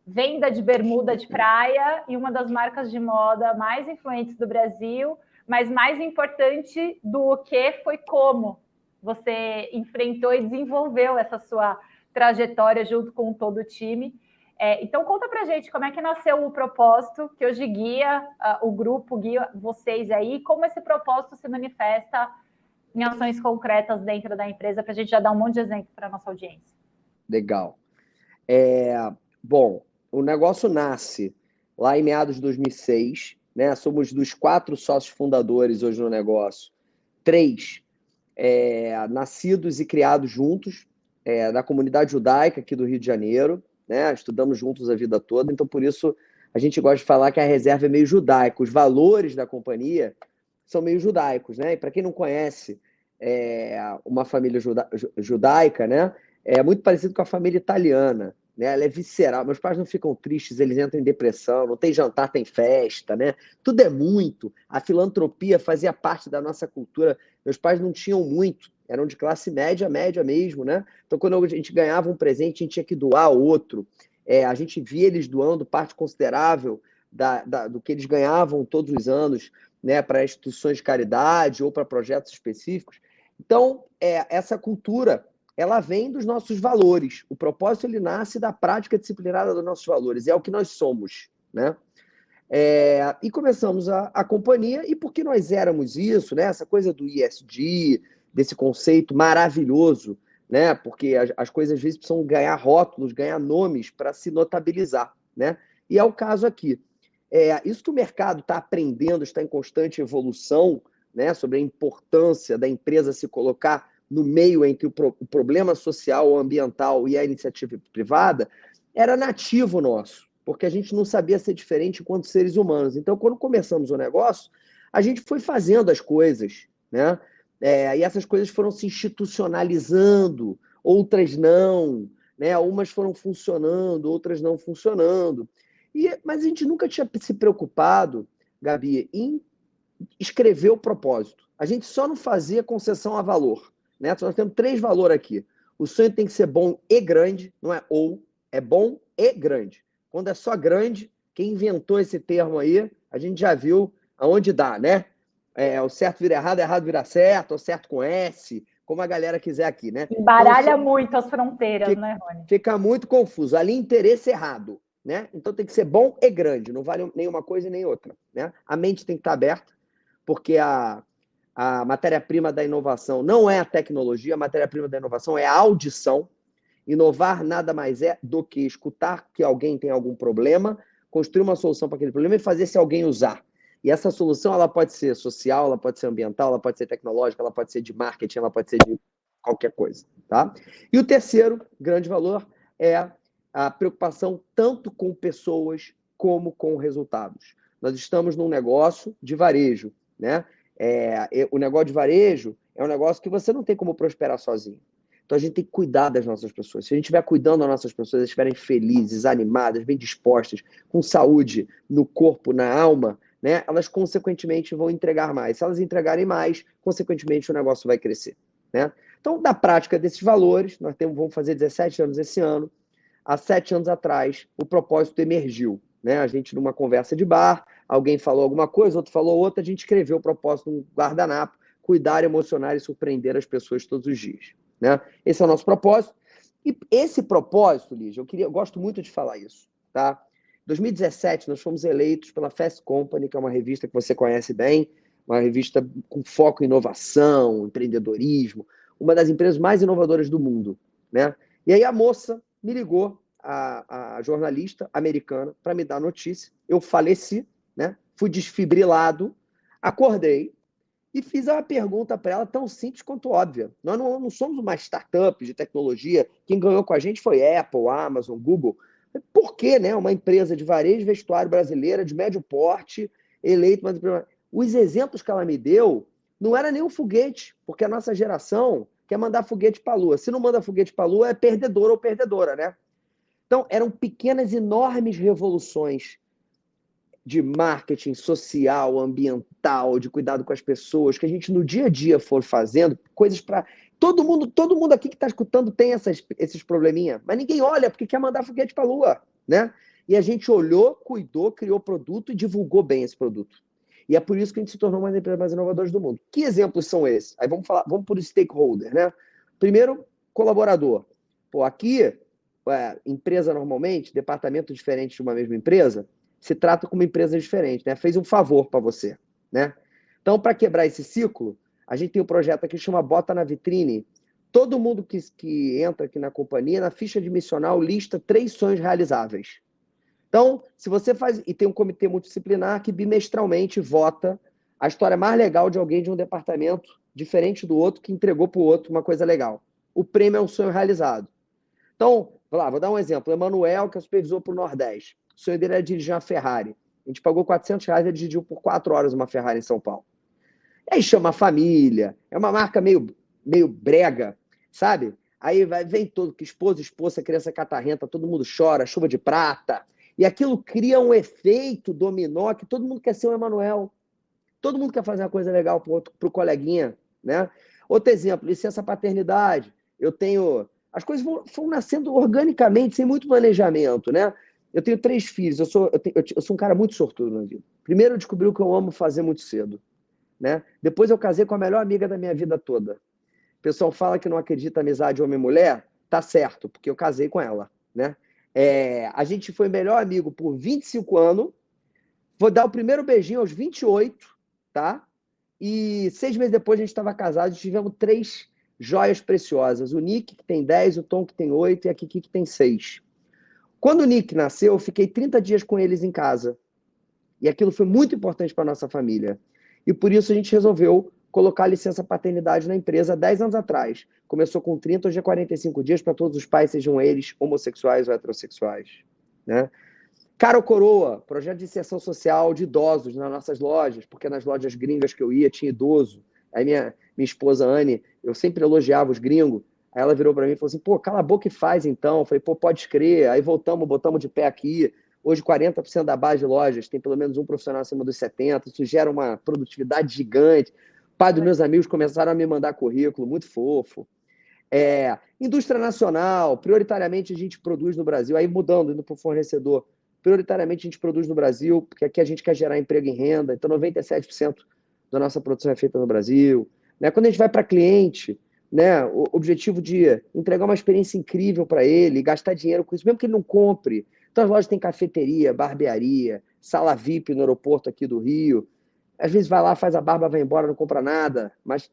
venda de bermuda de praia em uma das marcas de moda mais influentes do Brasil, mas mais importante do que foi como você enfrentou e desenvolveu essa sua trajetória junto com todo o time. Então, conta pra gente como é que nasceu o propósito que hoje guia o grupo, guia vocês aí, como esse propósito se manifesta em ações concretas dentro da empresa, para a gente já dar um monte de exemplo para a nossa audiência. Legal. Bom, o negócio nasce lá em meados de 2006, né? Somos dos 4 sócios fundadores hoje no negócio, 3 nascidos e criados juntos, na comunidade judaica aqui do Rio de Janeiro, né? Estudamos juntos a vida toda, então por isso a gente gosta de falar que a reserva é meio judaica. Os valores da companhia são meio judaicos, né? E para quem não conhece uma família judaica, né? É muito parecido com a família italiana, né? Ela é visceral. Meus pais não ficam tristes, eles entram em depressão, não tem jantar, tem festa, né? Tudo é muito. A filantropia fazia parte da nossa cultura. Meus pais não tinham muito, eram de classe média, média mesmo, né? Então, quando a gente ganhava um presente, a gente tinha que doar outro. A gente via eles doando parte considerável do que eles ganhavam todos os anos, né, para instituições de caridade ou para projetos específicos. Então, essa cultura, ela vem dos nossos valores. O propósito, ele nasce da prática disciplinada dos nossos valores. É o que nós somos, né? E começamos a companhia, e porque nós éramos isso, né? Essa coisa do ESG, desse conceito maravilhoso, né? Porque as coisas às vezes precisam ganhar rótulos, ganhar nomes para se notabilizar, né? E é o caso aqui. Isso que o mercado está aprendendo, está em constante evolução, né? Sobre a importância da empresa se colocar no meio entre o problema social ou ambiental e a iniciativa privada, era nativo nosso, porque a gente não sabia ser diferente enquanto seres humanos. Então, quando começamos o negócio, a gente foi fazendo as coisas, né? E essas coisas foram se institucionalizando, outras não, né? Umas foram funcionando, outras não funcionando. Mas a gente nunca tinha se preocupado, Gabi, em escrever o propósito. A gente só não fazia concessão a valor, né? Nós temos 3 valores aqui. O sonho tem que ser bom e grande, não é ou, é bom e grande. Quando é só grande, quem inventou esse termo aí, a gente já viu aonde dá, né? O certo vira errado, errado vira certo, ou certo com S, como a galera quiser aqui, né? Embaralha muito as fronteiras, né, Rony? Fica muito confuso. Ali, interesse errado, né? Então tem que ser bom e grande, não vale nenhuma coisa e nem outra, né? A mente tem que estar aberta, porque a matéria-prima da inovação não é a tecnologia, a matéria-prima da inovação é a audição. Inovar nada mais é do que escutar que alguém tem algum problema, construir uma solução para aquele problema e fazer se alguém usar. E essa solução, ela pode ser social, ela pode ser ambiental, ela pode ser tecnológica, ela pode ser de marketing, ela pode ser de qualquer coisa, tá? E o terceiro grande valor é a preocupação tanto com pessoas como com resultados. Nós estamos num negócio de varejo, né? O negócio de varejo é um negócio que você não tem como prosperar sozinho. Então a gente tem que cuidar das nossas pessoas. Se a gente estiver cuidando das nossas pessoas, elas estiverem felizes, animadas, bem dispostas, com saúde no corpo, na alma, né? Elas consequentemente vão entregar mais. Se elas entregarem mais, consequentemente o negócio vai crescer, né? Então, da prática desses valores, vamos fazer 17 anos esse ano. Há 7 anos atrás, o propósito emergiu, né? A gente, numa conversa de bar, alguém falou alguma coisa, outro falou outra, a gente escreveu o propósito no guardanapo: cuidar, emocionar e surpreender as pessoas todos os dias, né? Esse é o nosso propósito. E esse propósito, Lígia, eu gosto muito de falar isso, tá? Em 2017, nós fomos eleitos pela Fast Company, que é uma revista que você conhece bem, uma revista com foco em inovação, empreendedorismo, uma das empresas mais inovadoras do mundo, né? E aí a moça me ligou, a jornalista americana, para me dar a notícia. Eu faleci, né? Fui desfibrilado, acordei e fiz uma pergunta para ela tão simples quanto óbvia. Nós não somos uma startup de tecnologia. Quem ganhou com a gente foi Apple, Amazon, Google. Por que, né? Uma empresa de varejo e vestuário brasileira, de médio porte, eleito... Os exemplos que ela me deu não era nem um foguete, porque a nossa geração quer mandar foguete para a Lua. Se não manda foguete para a Lua, é perdedor ou perdedora, né? Então, eram pequenas, enormes revoluções de marketing social, ambiental, de cuidado com as pessoas, que a gente no dia a dia for fazendo, coisas para... Todo mundo aqui que está escutando tem esses probleminha, mas ninguém olha porque quer mandar foguete para a Lua, né? E a gente olhou, cuidou, criou produto e divulgou bem esse produto. E é por isso que a gente se tornou uma das empresas mais inovadoras do mundo. Que exemplos são esses? Aí vamos por stakeholder, né? Primeiro, colaborador. Pô, aqui, empresa normalmente, departamento diferente de uma mesma empresa, se trata como uma empresa diferente, né? Fez um favor para você, né? Então, para quebrar esse ciclo, a gente tem um projeto aqui que chama Bota na Vitrine. Todo mundo que entra aqui na companhia, na ficha admissional, lista 3 sonhos realizáveis. Então, se você faz... E tem um comitê multidisciplinar que bimestralmente vota a história mais legal de alguém de um departamento diferente do outro, que entregou para o outro uma coisa legal. O prêmio é um sonho realizado. Então, vou dar um exemplo. O Emanuel, que é supervisor para o Nordeste. O sonho dele era dirigir uma Ferrari. A gente pagou R$400, ele dirigiu por 4 horas uma Ferrari em São Paulo. E aí chama a família, é uma marca meio brega, sabe? Aí vem todo, que esposa, criança catarrenta, todo mundo chora, chuva de prata. E aquilo cria um efeito dominó que todo mundo quer ser o Emanuel. Todo mundo quer fazer uma coisa legal para o coleguinha, né? Outro exemplo, licença paternidade. Eu tenho... As coisas foram nascendo organicamente, sem muito planejamento, né? Eu tenho 3 filhos, eu sou um cara muito sortudo na vida. Primeiro, eu descobri o que eu amo fazer muito cedo, né? Depois, eu casei com a melhor amiga da minha vida toda. O pessoal fala que não acredita em amizade homem e mulher, tá certo, porque eu casei com ela, né? A gente foi melhor amigo por 25 anos, vou dar o primeiro beijinho aos 28, tá? E 6 meses depois a gente estava casado e tivemos 3 joias preciosas. O Nick, que tem 10, o Tom, que tem 8, e a Kiki, que tem 6. Quando o Nick nasceu, eu fiquei 30 dias com eles em casa. E aquilo foi muito importante para a nossa família. E por isso a gente resolveu colocar a licença paternidade na empresa 10 anos atrás. Começou com 30, hoje é 45 dias para todos os pais, sejam eles homossexuais ou heterossexuais, né? Cara ou coroa, projeto de inserção social de idosos nas nossas lojas, porque nas lojas gringas que eu ia tinha idoso. Aí minha esposa, Anne, eu sempre elogiava os gringos. Aí ela virou para mim e falou assim, pô, cala a boca e faz então. Eu falei, pô, pode crer. Aí botamos de pé aqui. Hoje 40% da base de lojas tem pelo menos um profissional acima dos 70. Isso gera uma produtividade gigante. Pai dos meus amigos começaram a me mandar currículo, muito fofo. Indústria nacional, prioritariamente a gente produz no Brasil. Aí mudando, indo para o fornecedor. Prioritariamente a gente produz no Brasil, porque aqui a gente quer gerar emprego e renda, então 97% da nossa produção é feita no Brasil. Né? Quando a gente vai para cliente, né, o objetivo de entregar uma experiência incrível para ele, gastar dinheiro com isso, mesmo que ele não compre. Então as lojas têm cafeteria, barbearia, sala VIP no aeroporto aqui do Rio. Às vezes vai lá, faz a barba, vai embora, não compra nada, mas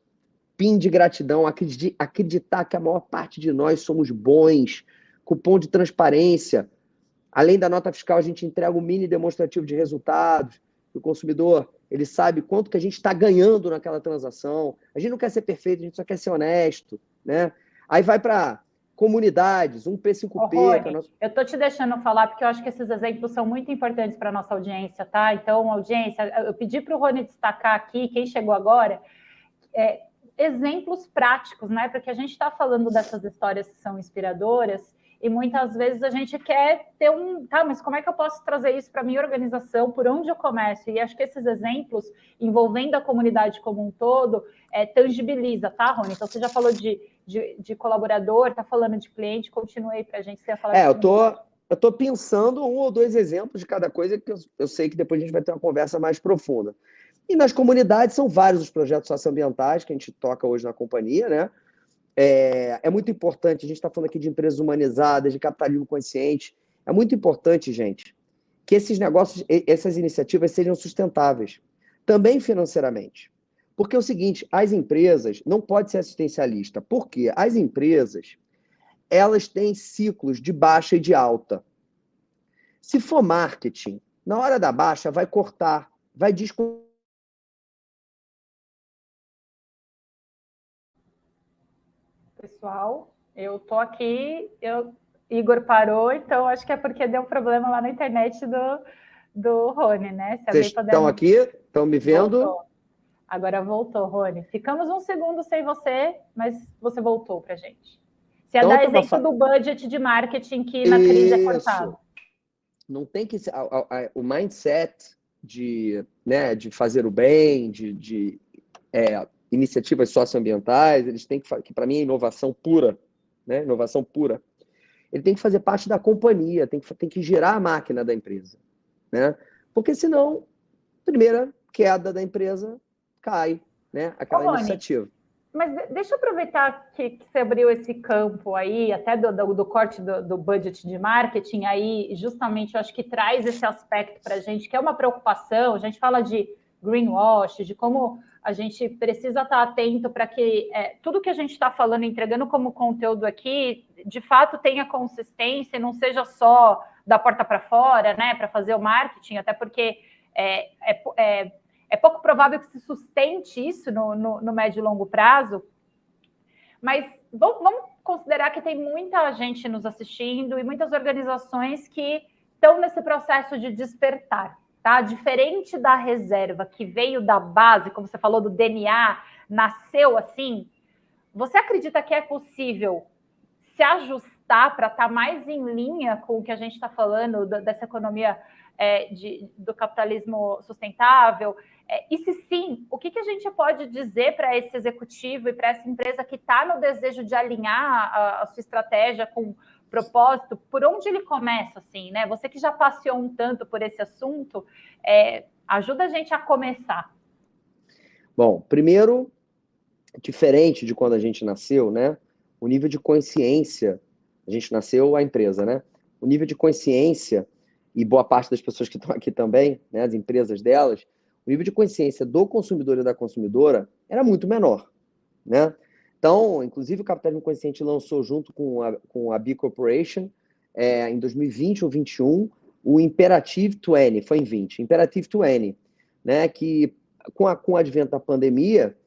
PIN de gratidão, acreditar que a maior parte de nós somos bons, cupom de transparência. Além da nota fiscal, a gente entrega um mini demonstrativo de resultados. O consumidor, ele sabe quanto que a gente está ganhando naquela transação. A gente não quer ser perfeito, a gente só quer ser honesto, né? Aí vai para comunidades, um P5P. Rony, eu estou te deixando falar porque eu acho que esses exemplos são muito importantes para a nossa audiência, tá? Então, audiência, eu pedi para o Rony destacar aqui, quem chegou agora, exemplos práticos, né? Porque a gente está falando dessas histórias que são inspiradoras, e muitas vezes a gente quer ter mas como é que eu posso trazer isso para a minha organização? Por onde eu começo? E acho que esses exemplos, envolvendo a comunidade como um todo, tangibiliza, tá, Rony? Então, você já falou de colaborador, está falando de cliente, continue aí para a gente. Você ia falar eu tô pensando 1 ou 2 exemplos de cada coisa, que eu sei que depois a gente vai ter uma conversa mais profunda. E nas comunidades são vários os projetos socioambientais que a gente toca hoje na companhia, né? É muito importante, a gente está falando aqui de empresas humanizadas, de capitalismo consciente. É muito importante, gente, que esses negócios, essas iniciativas sejam sustentáveis, também financeiramente. Porque é o seguinte, as empresas não podem ser assistencialistas. Por quê? As empresas, elas têm ciclos de baixa e de alta. Se for marketing, na hora da baixa, vai cortar, vai descontar. Pessoal, eu tô aqui, Igor parou, então acho que é porque deu um problema lá na internet do Rony, né? Vocês estão aqui? Estão me vendo? Voltou. Agora voltou, Rony. Ficamos um segundo sem você, mas você voltou para a gente. Você ia dar exemplo do budget de marketing que na crise é cortado. Não tem que ser... O mindset de fazer o bem, de iniciativas socioambientais, eles têm que para mim é inovação pura, né? Inovação pura. Ele tem que fazer parte da companhia, tem que girar a máquina da empresa, né? Porque senão, primeira queda da empresa cai, né? Aquela iniciativa. Mas deixa eu aproveitar que você abriu esse campo aí, até do corte do budget de marketing, aí justamente eu acho que traz esse aspecto para a gente, que é uma preocupação. A gente fala de greenwash, de como a gente precisa estar atento para que tudo que a gente está falando, entregando como conteúdo aqui, de fato tenha consistência e não seja só da porta para fora, né, para fazer o marketing, até porque é pouco provável que se sustente isso no médio e longo prazo. Mas vamos considerar que tem muita gente nos assistindo e muitas organizações que estão nesse processo de despertar. Tá? Diferente da reserva que veio da base, como você falou, do DNA, nasceu assim, você acredita que é possível se ajustar para estar mais em linha com o que a gente está falando dessa economia do capitalismo sustentável? E se sim, o que a gente pode dizer para esse executivo e para essa empresa que está no desejo de alinhar a sua estratégia com propósito? Por onde ele começa, assim, né? Você que já passeou um tanto por esse assunto, ajuda a gente a começar. Bom, primeiro, diferente de quando a gente nasceu, né? O nível de consciência, a gente nasceu a empresa, né? O nível de consciência, e boa parte das pessoas que estão aqui também, né, as empresas delas, o nível de consciência do consumidor e da consumidora era muito menor, né? Então, inclusive, o Capitalismo Consciente lançou junto com a B Corporation, em 2020 ou 2021, o Imperative 20, foi em 20, Imperative 20, né, que com o advento da pandemia,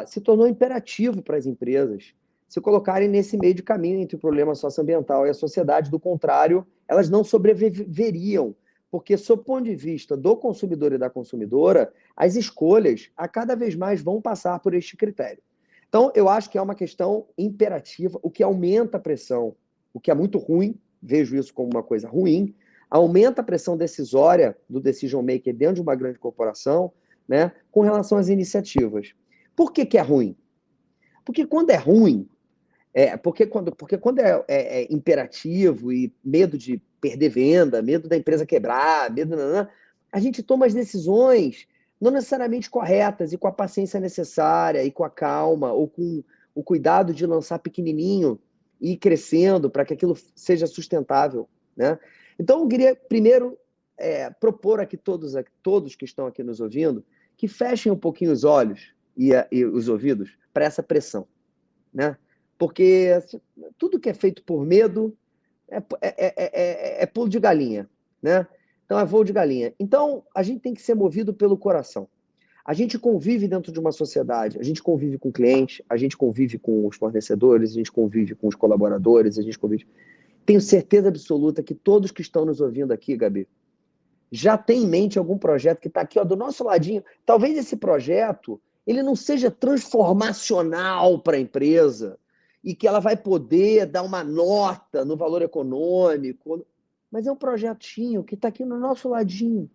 se tornou imperativo para as empresas se colocarem nesse meio de caminho entre o problema socioambiental e a sociedade. Do contrário, elas não sobreviveriam, porque, sob o ponto de vista do consumidor e da consumidora, as escolhas a cada vez mais vão passar por este critério. Então, eu acho que é uma questão imperativa, o que aumenta a pressão, o que é muito ruim, vejo isso como uma coisa ruim, aumenta a pressão decisória do decision maker dentro de uma grande corporação, né, com relação às iniciativas. Por que é ruim? Porque quando é ruim, porque quando é imperativo e medo de perder venda, medo da empresa quebrar, a gente toma as decisões não necessariamente corretas e com a paciência necessária e com a calma ou com o cuidado de lançar pequenininho e ir crescendo para que aquilo seja sustentável, né? Então, eu queria primeiro propor aqui todos que estão aqui nos ouvindo que fechem um pouquinho os olhos e os ouvidos para essa pressão, né? Porque tudo que é feito por medo é pulo de galinha, né? Então é voo de galinha. Então a gente tem que ser movido pelo coração. A gente convive dentro de uma sociedade, a gente convive com clientes, a gente convive com os fornecedores, a gente convive com os colaboradores, a gente convive. Tenho certeza absoluta que todos que estão nos ouvindo aqui, Gabi, já tem em mente algum projeto que está aqui, ó, do nosso ladinho. Talvez esse projeto ele não seja transformacional para a empresa e que ela vai poder dar uma nota no valor econômico, mas é um projetinho que está aqui no nosso ladinho,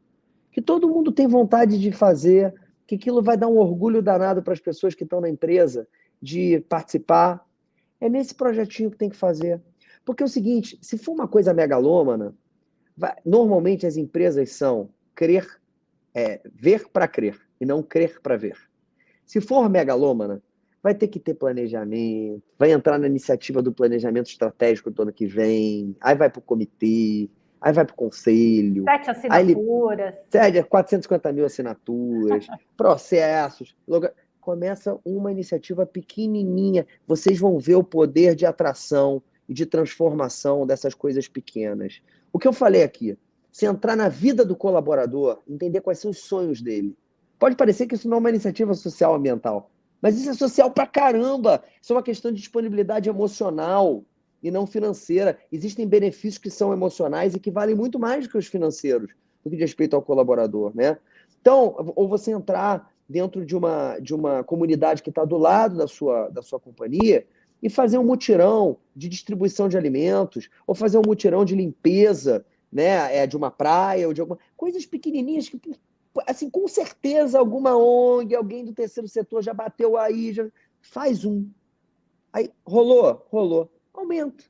que todo mundo tem vontade de fazer, que aquilo vai dar um orgulho danado para as pessoas que estão na empresa de participar. É nesse projetinho que tem que fazer. Porque é o seguinte, se for uma coisa megalômana, normalmente as empresas são ver para crer e não crer para ver. Se for megalômana, vai ter que ter planejamento, vai entrar na iniciativa do planejamento estratégico do ano que vem, aí vai para o comitê, aí vai para o conselho. 7 assinaturas. 450 mil assinaturas, processos. Começa uma iniciativa pequenininha. Vocês vão ver o poder de atração e de transformação dessas coisas pequenas. O que eu falei aqui, se entrar na vida do colaborador, entender quais são os sonhos dele. Pode parecer que isso não é uma iniciativa social ambiental, mas isso é social pra caramba. Isso é uma questão de disponibilidade emocional e não financeira. Existem benefícios que são emocionais e que valem muito mais do que os financeiros, no que diz respeito ao colaborador, né? Então, ou você entrar dentro de uma comunidade que está do lado da sua companhia e fazer um mutirão de distribuição de alimentos, ou fazer um mutirão de limpeza, né, de uma praia, ou de alguma coisas pequenininhas que, assim, com certeza alguma ONG, alguém do terceiro setor já bateu aí, já faz um. Aí rolou, aumenta,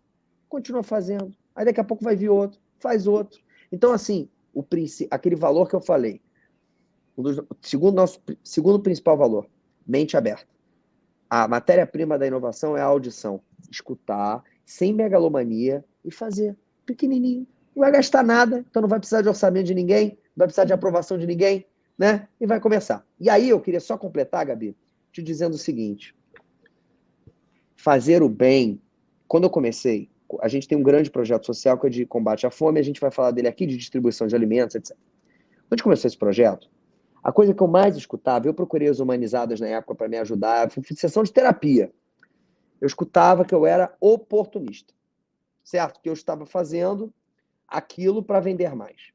continua fazendo. Aí daqui a pouco vai vir outro, faz outro. Então, assim, aquele valor que eu falei, segundo principal valor, mente aberta. A matéria-prima da inovação é a audição. Escutar, sem megalomania e fazer pequenininho. Não vai gastar nada, então não vai precisar de orçamento de ninguém, não vai precisar de aprovação de ninguém, né? E vai começar. E aí eu queria só completar, Gabi, te dizendo o seguinte. Fazer o bem, quando eu comecei, a gente tem um grande projeto social que é de combate à fome, a gente vai falar dele aqui, de distribuição de alimentos, etc. Quando a gente começou esse projeto, a coisa que eu mais escutava, eu procurei as humanizadas na época para me ajudar, foi sessão de terapia. Eu escutava que eu era oportunista, certo? Que eu estava fazendo aquilo para vender mais.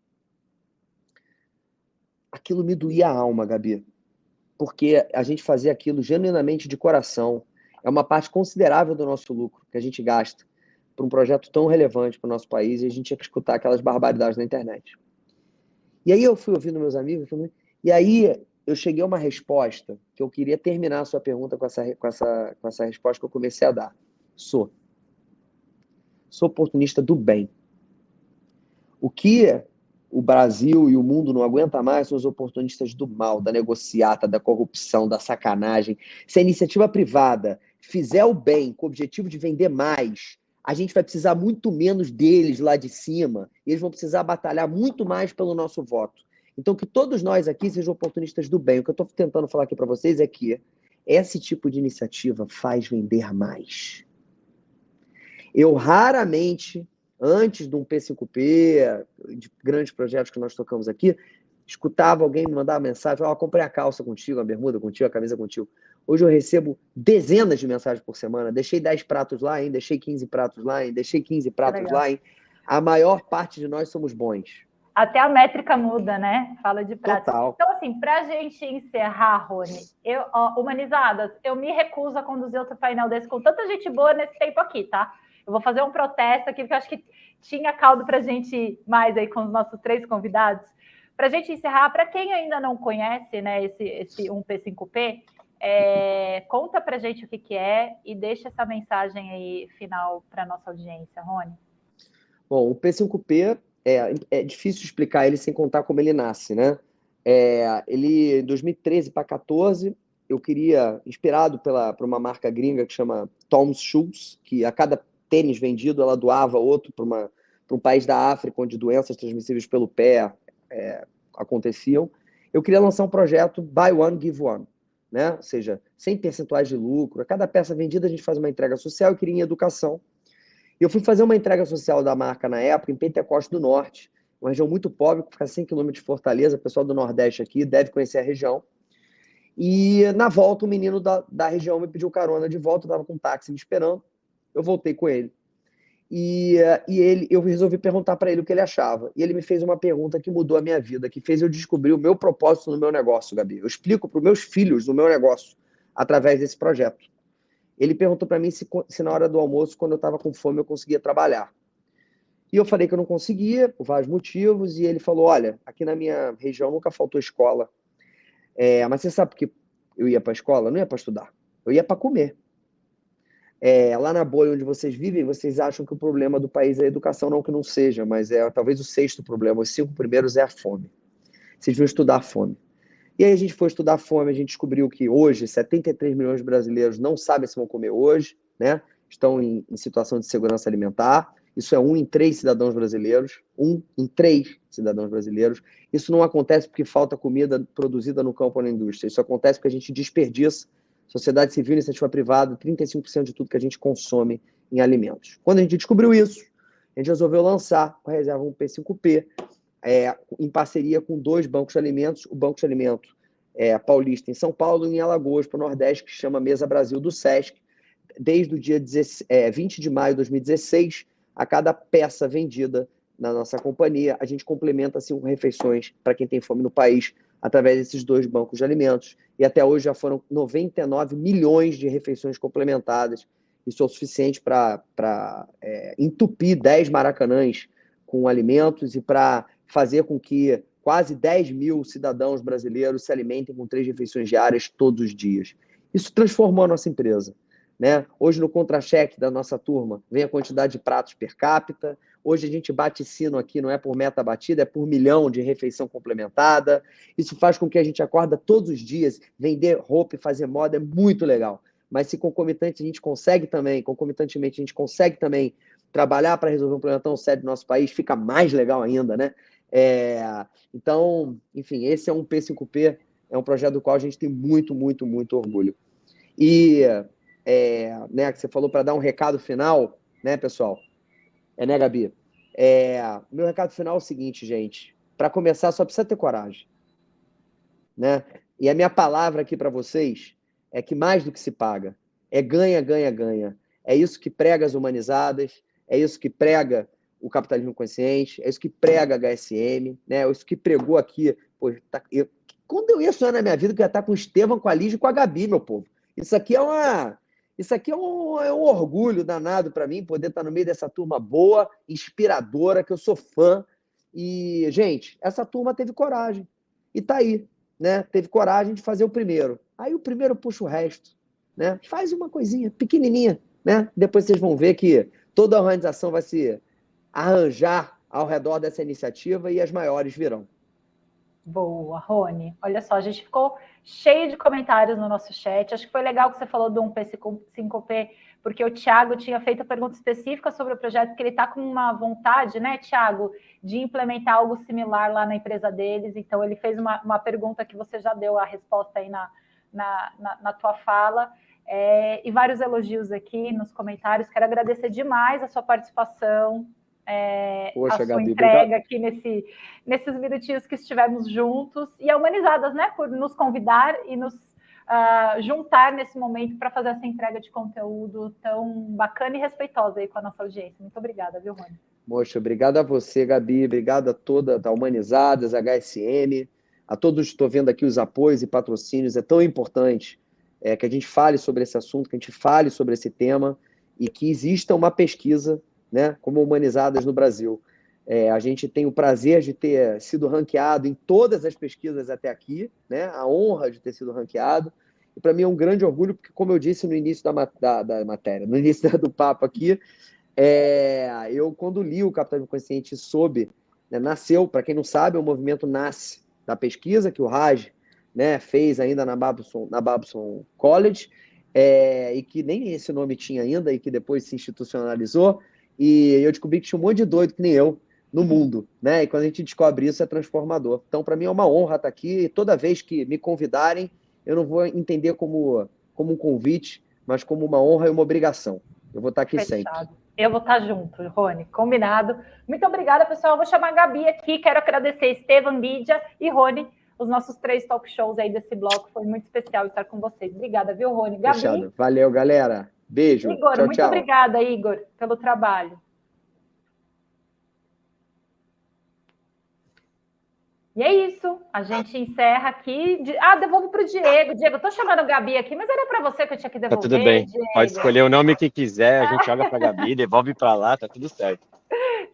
Aquilo me doía a alma, Gabi, porque a gente fazia aquilo genuinamente de coração. é uma parte considerável do nosso lucro que a gente gasta para um projeto tão relevante para o nosso país e a gente tinha que escutar aquelas barbaridades na internet. E aí eu fui ouvindo meus amigos, e aí eu cheguei a uma resposta que eu queria terminar a sua pergunta com essa resposta que eu comecei a dar. Sou oportunista do bem. O que o Brasil e o mundo não aguenta mais são os oportunistas do mal, da negociata, da corrupção, da sacanagem. Se a iniciativa privada fizer o bem com o objetivo de vender mais, a gente vai precisar muito menos deles lá de cima, e eles vão precisar batalhar muito mais pelo nosso voto. Então, que todos nós aqui sejam oportunistas do bem. O que eu estou tentando falar aqui para vocês é que esse tipo de iniciativa faz vender mais. Eu raramente, antes de um P5P, de grandes projetos que nós tocamos aqui, escutava alguém me mandar uma mensagem, comprei a calça contigo, a bermuda contigo, a camisa contigo. Hoje eu recebo dezenas de mensagens por semana. Deixei 10 pratos lá, hein? Deixei 15 pratos lá, hein? Deixei 15 pratos lá, hein? A maior parte de nós somos bons. Até a métrica muda, né? Fala de pratos. Total. Então, assim, para a gente encerrar, Rony, humanizadas, eu me recuso a conduzir outro painel desse com tanta gente boa nesse tempo aqui, tá? Eu vou fazer um protesto aqui, porque eu acho que tinha caldo para a gente ir mais aí com os nossos 3 convidados. Para a gente encerrar, para quem ainda não conhece, né, esse 1P5P, conta para a gente o que é e deixa essa mensagem aí final para a nossa audiência, Rony. Bom, o P5P é difícil explicar ele sem contar como ele nasce, né? Ele, em 2013 para 2014, eu queria, inspirado por uma marca gringa que chama Tom's Shoes, que a cada tênis vendido, ela doava outro para um país da África, onde doenças transmissíveis pelo pé aconteciam. Eu queria lançar um projeto Buy One, Give One, né? Ou seja, sem percentuais de lucro. A cada peça vendida, a gente faz uma entrega social. Eu queria em educação. E eu fui fazer uma entrega social da marca na época em Pentecoste do Norte, uma região muito pobre, que fica a 100 km de Fortaleza. O pessoal do Nordeste aqui deve conhecer a região. E na volta, o menino da região me pediu carona de volta, eu estava com um táxi me esperando. Eu voltei com ele. E eu resolvi perguntar para ele o que ele achava. E ele me fez uma pergunta que mudou a minha vida, que fez eu descobrir o meu propósito no meu negócio, Gabi. Eu explico para os meus filhos o meu negócio através desse projeto. Ele perguntou para mim se na hora do almoço, quando eu estava com fome, eu conseguia trabalhar. E eu falei que eu não conseguia, por vários motivos, e ele falou, olha, aqui na minha região nunca faltou escola. Mas você sabe por que eu ia para a escola? Eu não ia para estudar, eu ia para comer. Lá na Boi, onde vocês vivem, vocês acham que o problema do país é a educação, não que não seja, mas talvez o 6º problema, os 5 primeiros é a fome. Vocês vão estudar a fome. E aí a gente foi estudar a fome, a gente descobriu que hoje 73 milhões de brasileiros não sabem se vão comer hoje, né? Estão em situação de segurança alimentar. Isso é 1 em 3 cidadãos brasileiros. 1 em 3 cidadãos brasileiros. Isso não acontece porque falta comida produzida no campo ou na indústria. Isso acontece porque a gente desperdiça, sociedade civil e iniciativa privada, 35% de tudo que a gente consome em alimentos. Quando a gente descobriu isso, a gente resolveu lançar a reserva 1P5P, em parceria com 2 bancos de alimentos, o Banco de Alimento Paulista em São Paulo e em Alagoas, para o Nordeste, que chama Mesa Brasil do SESC. Desde o dia 20 de maio de 2016, a cada peça vendida na nossa companhia, a gente complementa 5 refeições para quem tem fome no país, através desses 2 bancos de alimentos. E até hoje já foram 99 milhões de refeições complementadas. Isso é o suficiente para entupir 10 maracanãs com alimentos e para fazer com que quase 10 mil cidadãos brasileiros se alimentem com 3 refeições diárias todos os dias. Isso transformou a nossa empresa, né? Hoje, no contra-cheque da nossa turma, vem a quantidade de pratos per capita. Hoje a gente bate sino aqui, não é por meta batida, é por milhão de refeição complementada. Isso faz com que a gente acorda todos os dias, vender roupa e fazer moda é muito legal. Mas se concomitantemente a gente consegue também trabalhar para resolver um problema tão sério do nosso país, fica mais legal ainda, né? Então, enfim, esse é um P5P, é um projeto do qual a gente tem muito, muito, muito orgulho. E, né, que você falou para dar um recado final, né, pessoal? Né, Gabi? Meu recado final é o seguinte, gente. Para começar, só precisa ter coragem, né? E a minha palavra aqui para vocês é que mais do que se paga, é ganha, ganha, ganha. É isso que prega as humanizadas, é isso que prega o capitalismo consciente, é isso que prega a HSM, né? É isso que pregou aqui. Pô, quando eu ia sonhar na minha vida, que eu ia estar com o Estevam, com a Lígia e com a Gabi, meu povo. Isso aqui é Isso aqui é um orgulho danado para mim, poder estar no meio dessa turma boa, inspiradora, que eu sou fã. E, gente, essa turma teve coragem. E tá aí, né? Teve coragem de fazer o primeiro. Aí o primeiro puxa o resto, né? Faz uma coisinha pequenininha, né? Depois vocês vão ver que toda a organização vai se arranjar ao redor dessa iniciativa e as maiores virão. Boa, Rony. Olha só, a gente ficou cheio de comentários no nosso chat. Acho que foi legal que você falou do 1P5P, porque o Thiago tinha feito a pergunta específica sobre o projeto, que ele está com uma vontade, né, Thiago, de implementar algo similar lá na empresa deles. Então, ele fez uma pergunta que você já deu a resposta aí na tua fala. E vários elogios aqui nos comentários. Quero agradecer demais a sua participação. Poxa, a sua Gabi, entrega aqui nesses minutinhos que estivemos juntos, e a Humanizadas, né, por nos convidar e nos juntar nesse momento para fazer essa entrega de conteúdo tão bacana e respeitosa aí com a nossa audiência. Muito obrigada, viu, Rony? Poxa, obrigado a você, Gabi, obrigado a toda a Humanizadas, HSM, a todos que estou vendo aqui os apoios e patrocínios. É tão importante que a gente fale sobre esse assunto, que a gente fale sobre esse tema e que exista uma pesquisa, né, como Humanizadas no Brasil. A gente tem o prazer de ter sido ranqueado em todas as pesquisas até aqui, né, a honra de ter sido ranqueado, e para mim é um grande orgulho, porque, como eu disse no início da matéria, no início do papo aqui, eu, quando li o Capitalismo Consciente, soube, né, nasceu, para quem não sabe, o movimento nasce da pesquisa que o Raj, né, fez ainda na Babson College, e que nem esse nome tinha ainda, e que depois se institucionalizou, e eu descobri que tinha um monte de doido que nem eu no mundo, né? E quando a gente descobre isso, é transformador. Então, para mim, é uma honra estar aqui, e toda vez que me convidarem, eu não vou entender como um convite, mas como uma honra e uma obrigação. Eu vou estar aqui sempre. Eu vou estar junto, Rony, combinado. Muito obrigada, pessoal. Eu vou chamar a Gabi aqui. Quero agradecer Estevam, Lídia e Rony, os nossos 3 talk shows aí desse bloco. Foi muito especial estar com vocês. Obrigada, viu, Rony? Gabi. Fechado. Valeu, galera. Beijo. Igor, tchau, muito tchau. obrigada, Igor, pelo trabalho. E é isso, a gente encerra aqui. Devolvo para o Diego. Diego, estou chamando a Gabi aqui, mas era para você que eu tinha que devolver. Tá tudo bem, Diego. Pode escolher o nome que quiser, a gente joga para a Gabi, devolve para lá, tá tudo certo.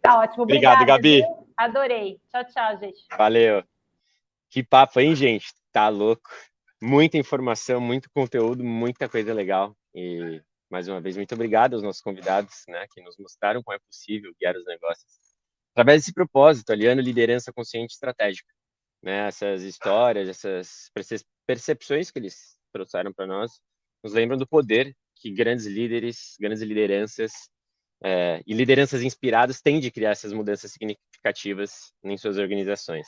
Tá ótimo, obrigado, Gabi. Viu? Adorei. Tchau, tchau, gente. Valeu. Que papo, hein, gente? Tá louco. Muita informação, muito conteúdo, muita coisa legal. E, mais uma vez, muito obrigado aos nossos convidados, né, que nos mostraram como é possível guiar os negócios através desse propósito, aliando liderança consciente e estratégica. Né, essas histórias, essas percepções que eles trouxeram para nós, nos lembram do poder que grandes líderes, grandes lideranças e lideranças inspiradas têm de criar essas mudanças significativas em suas organizações.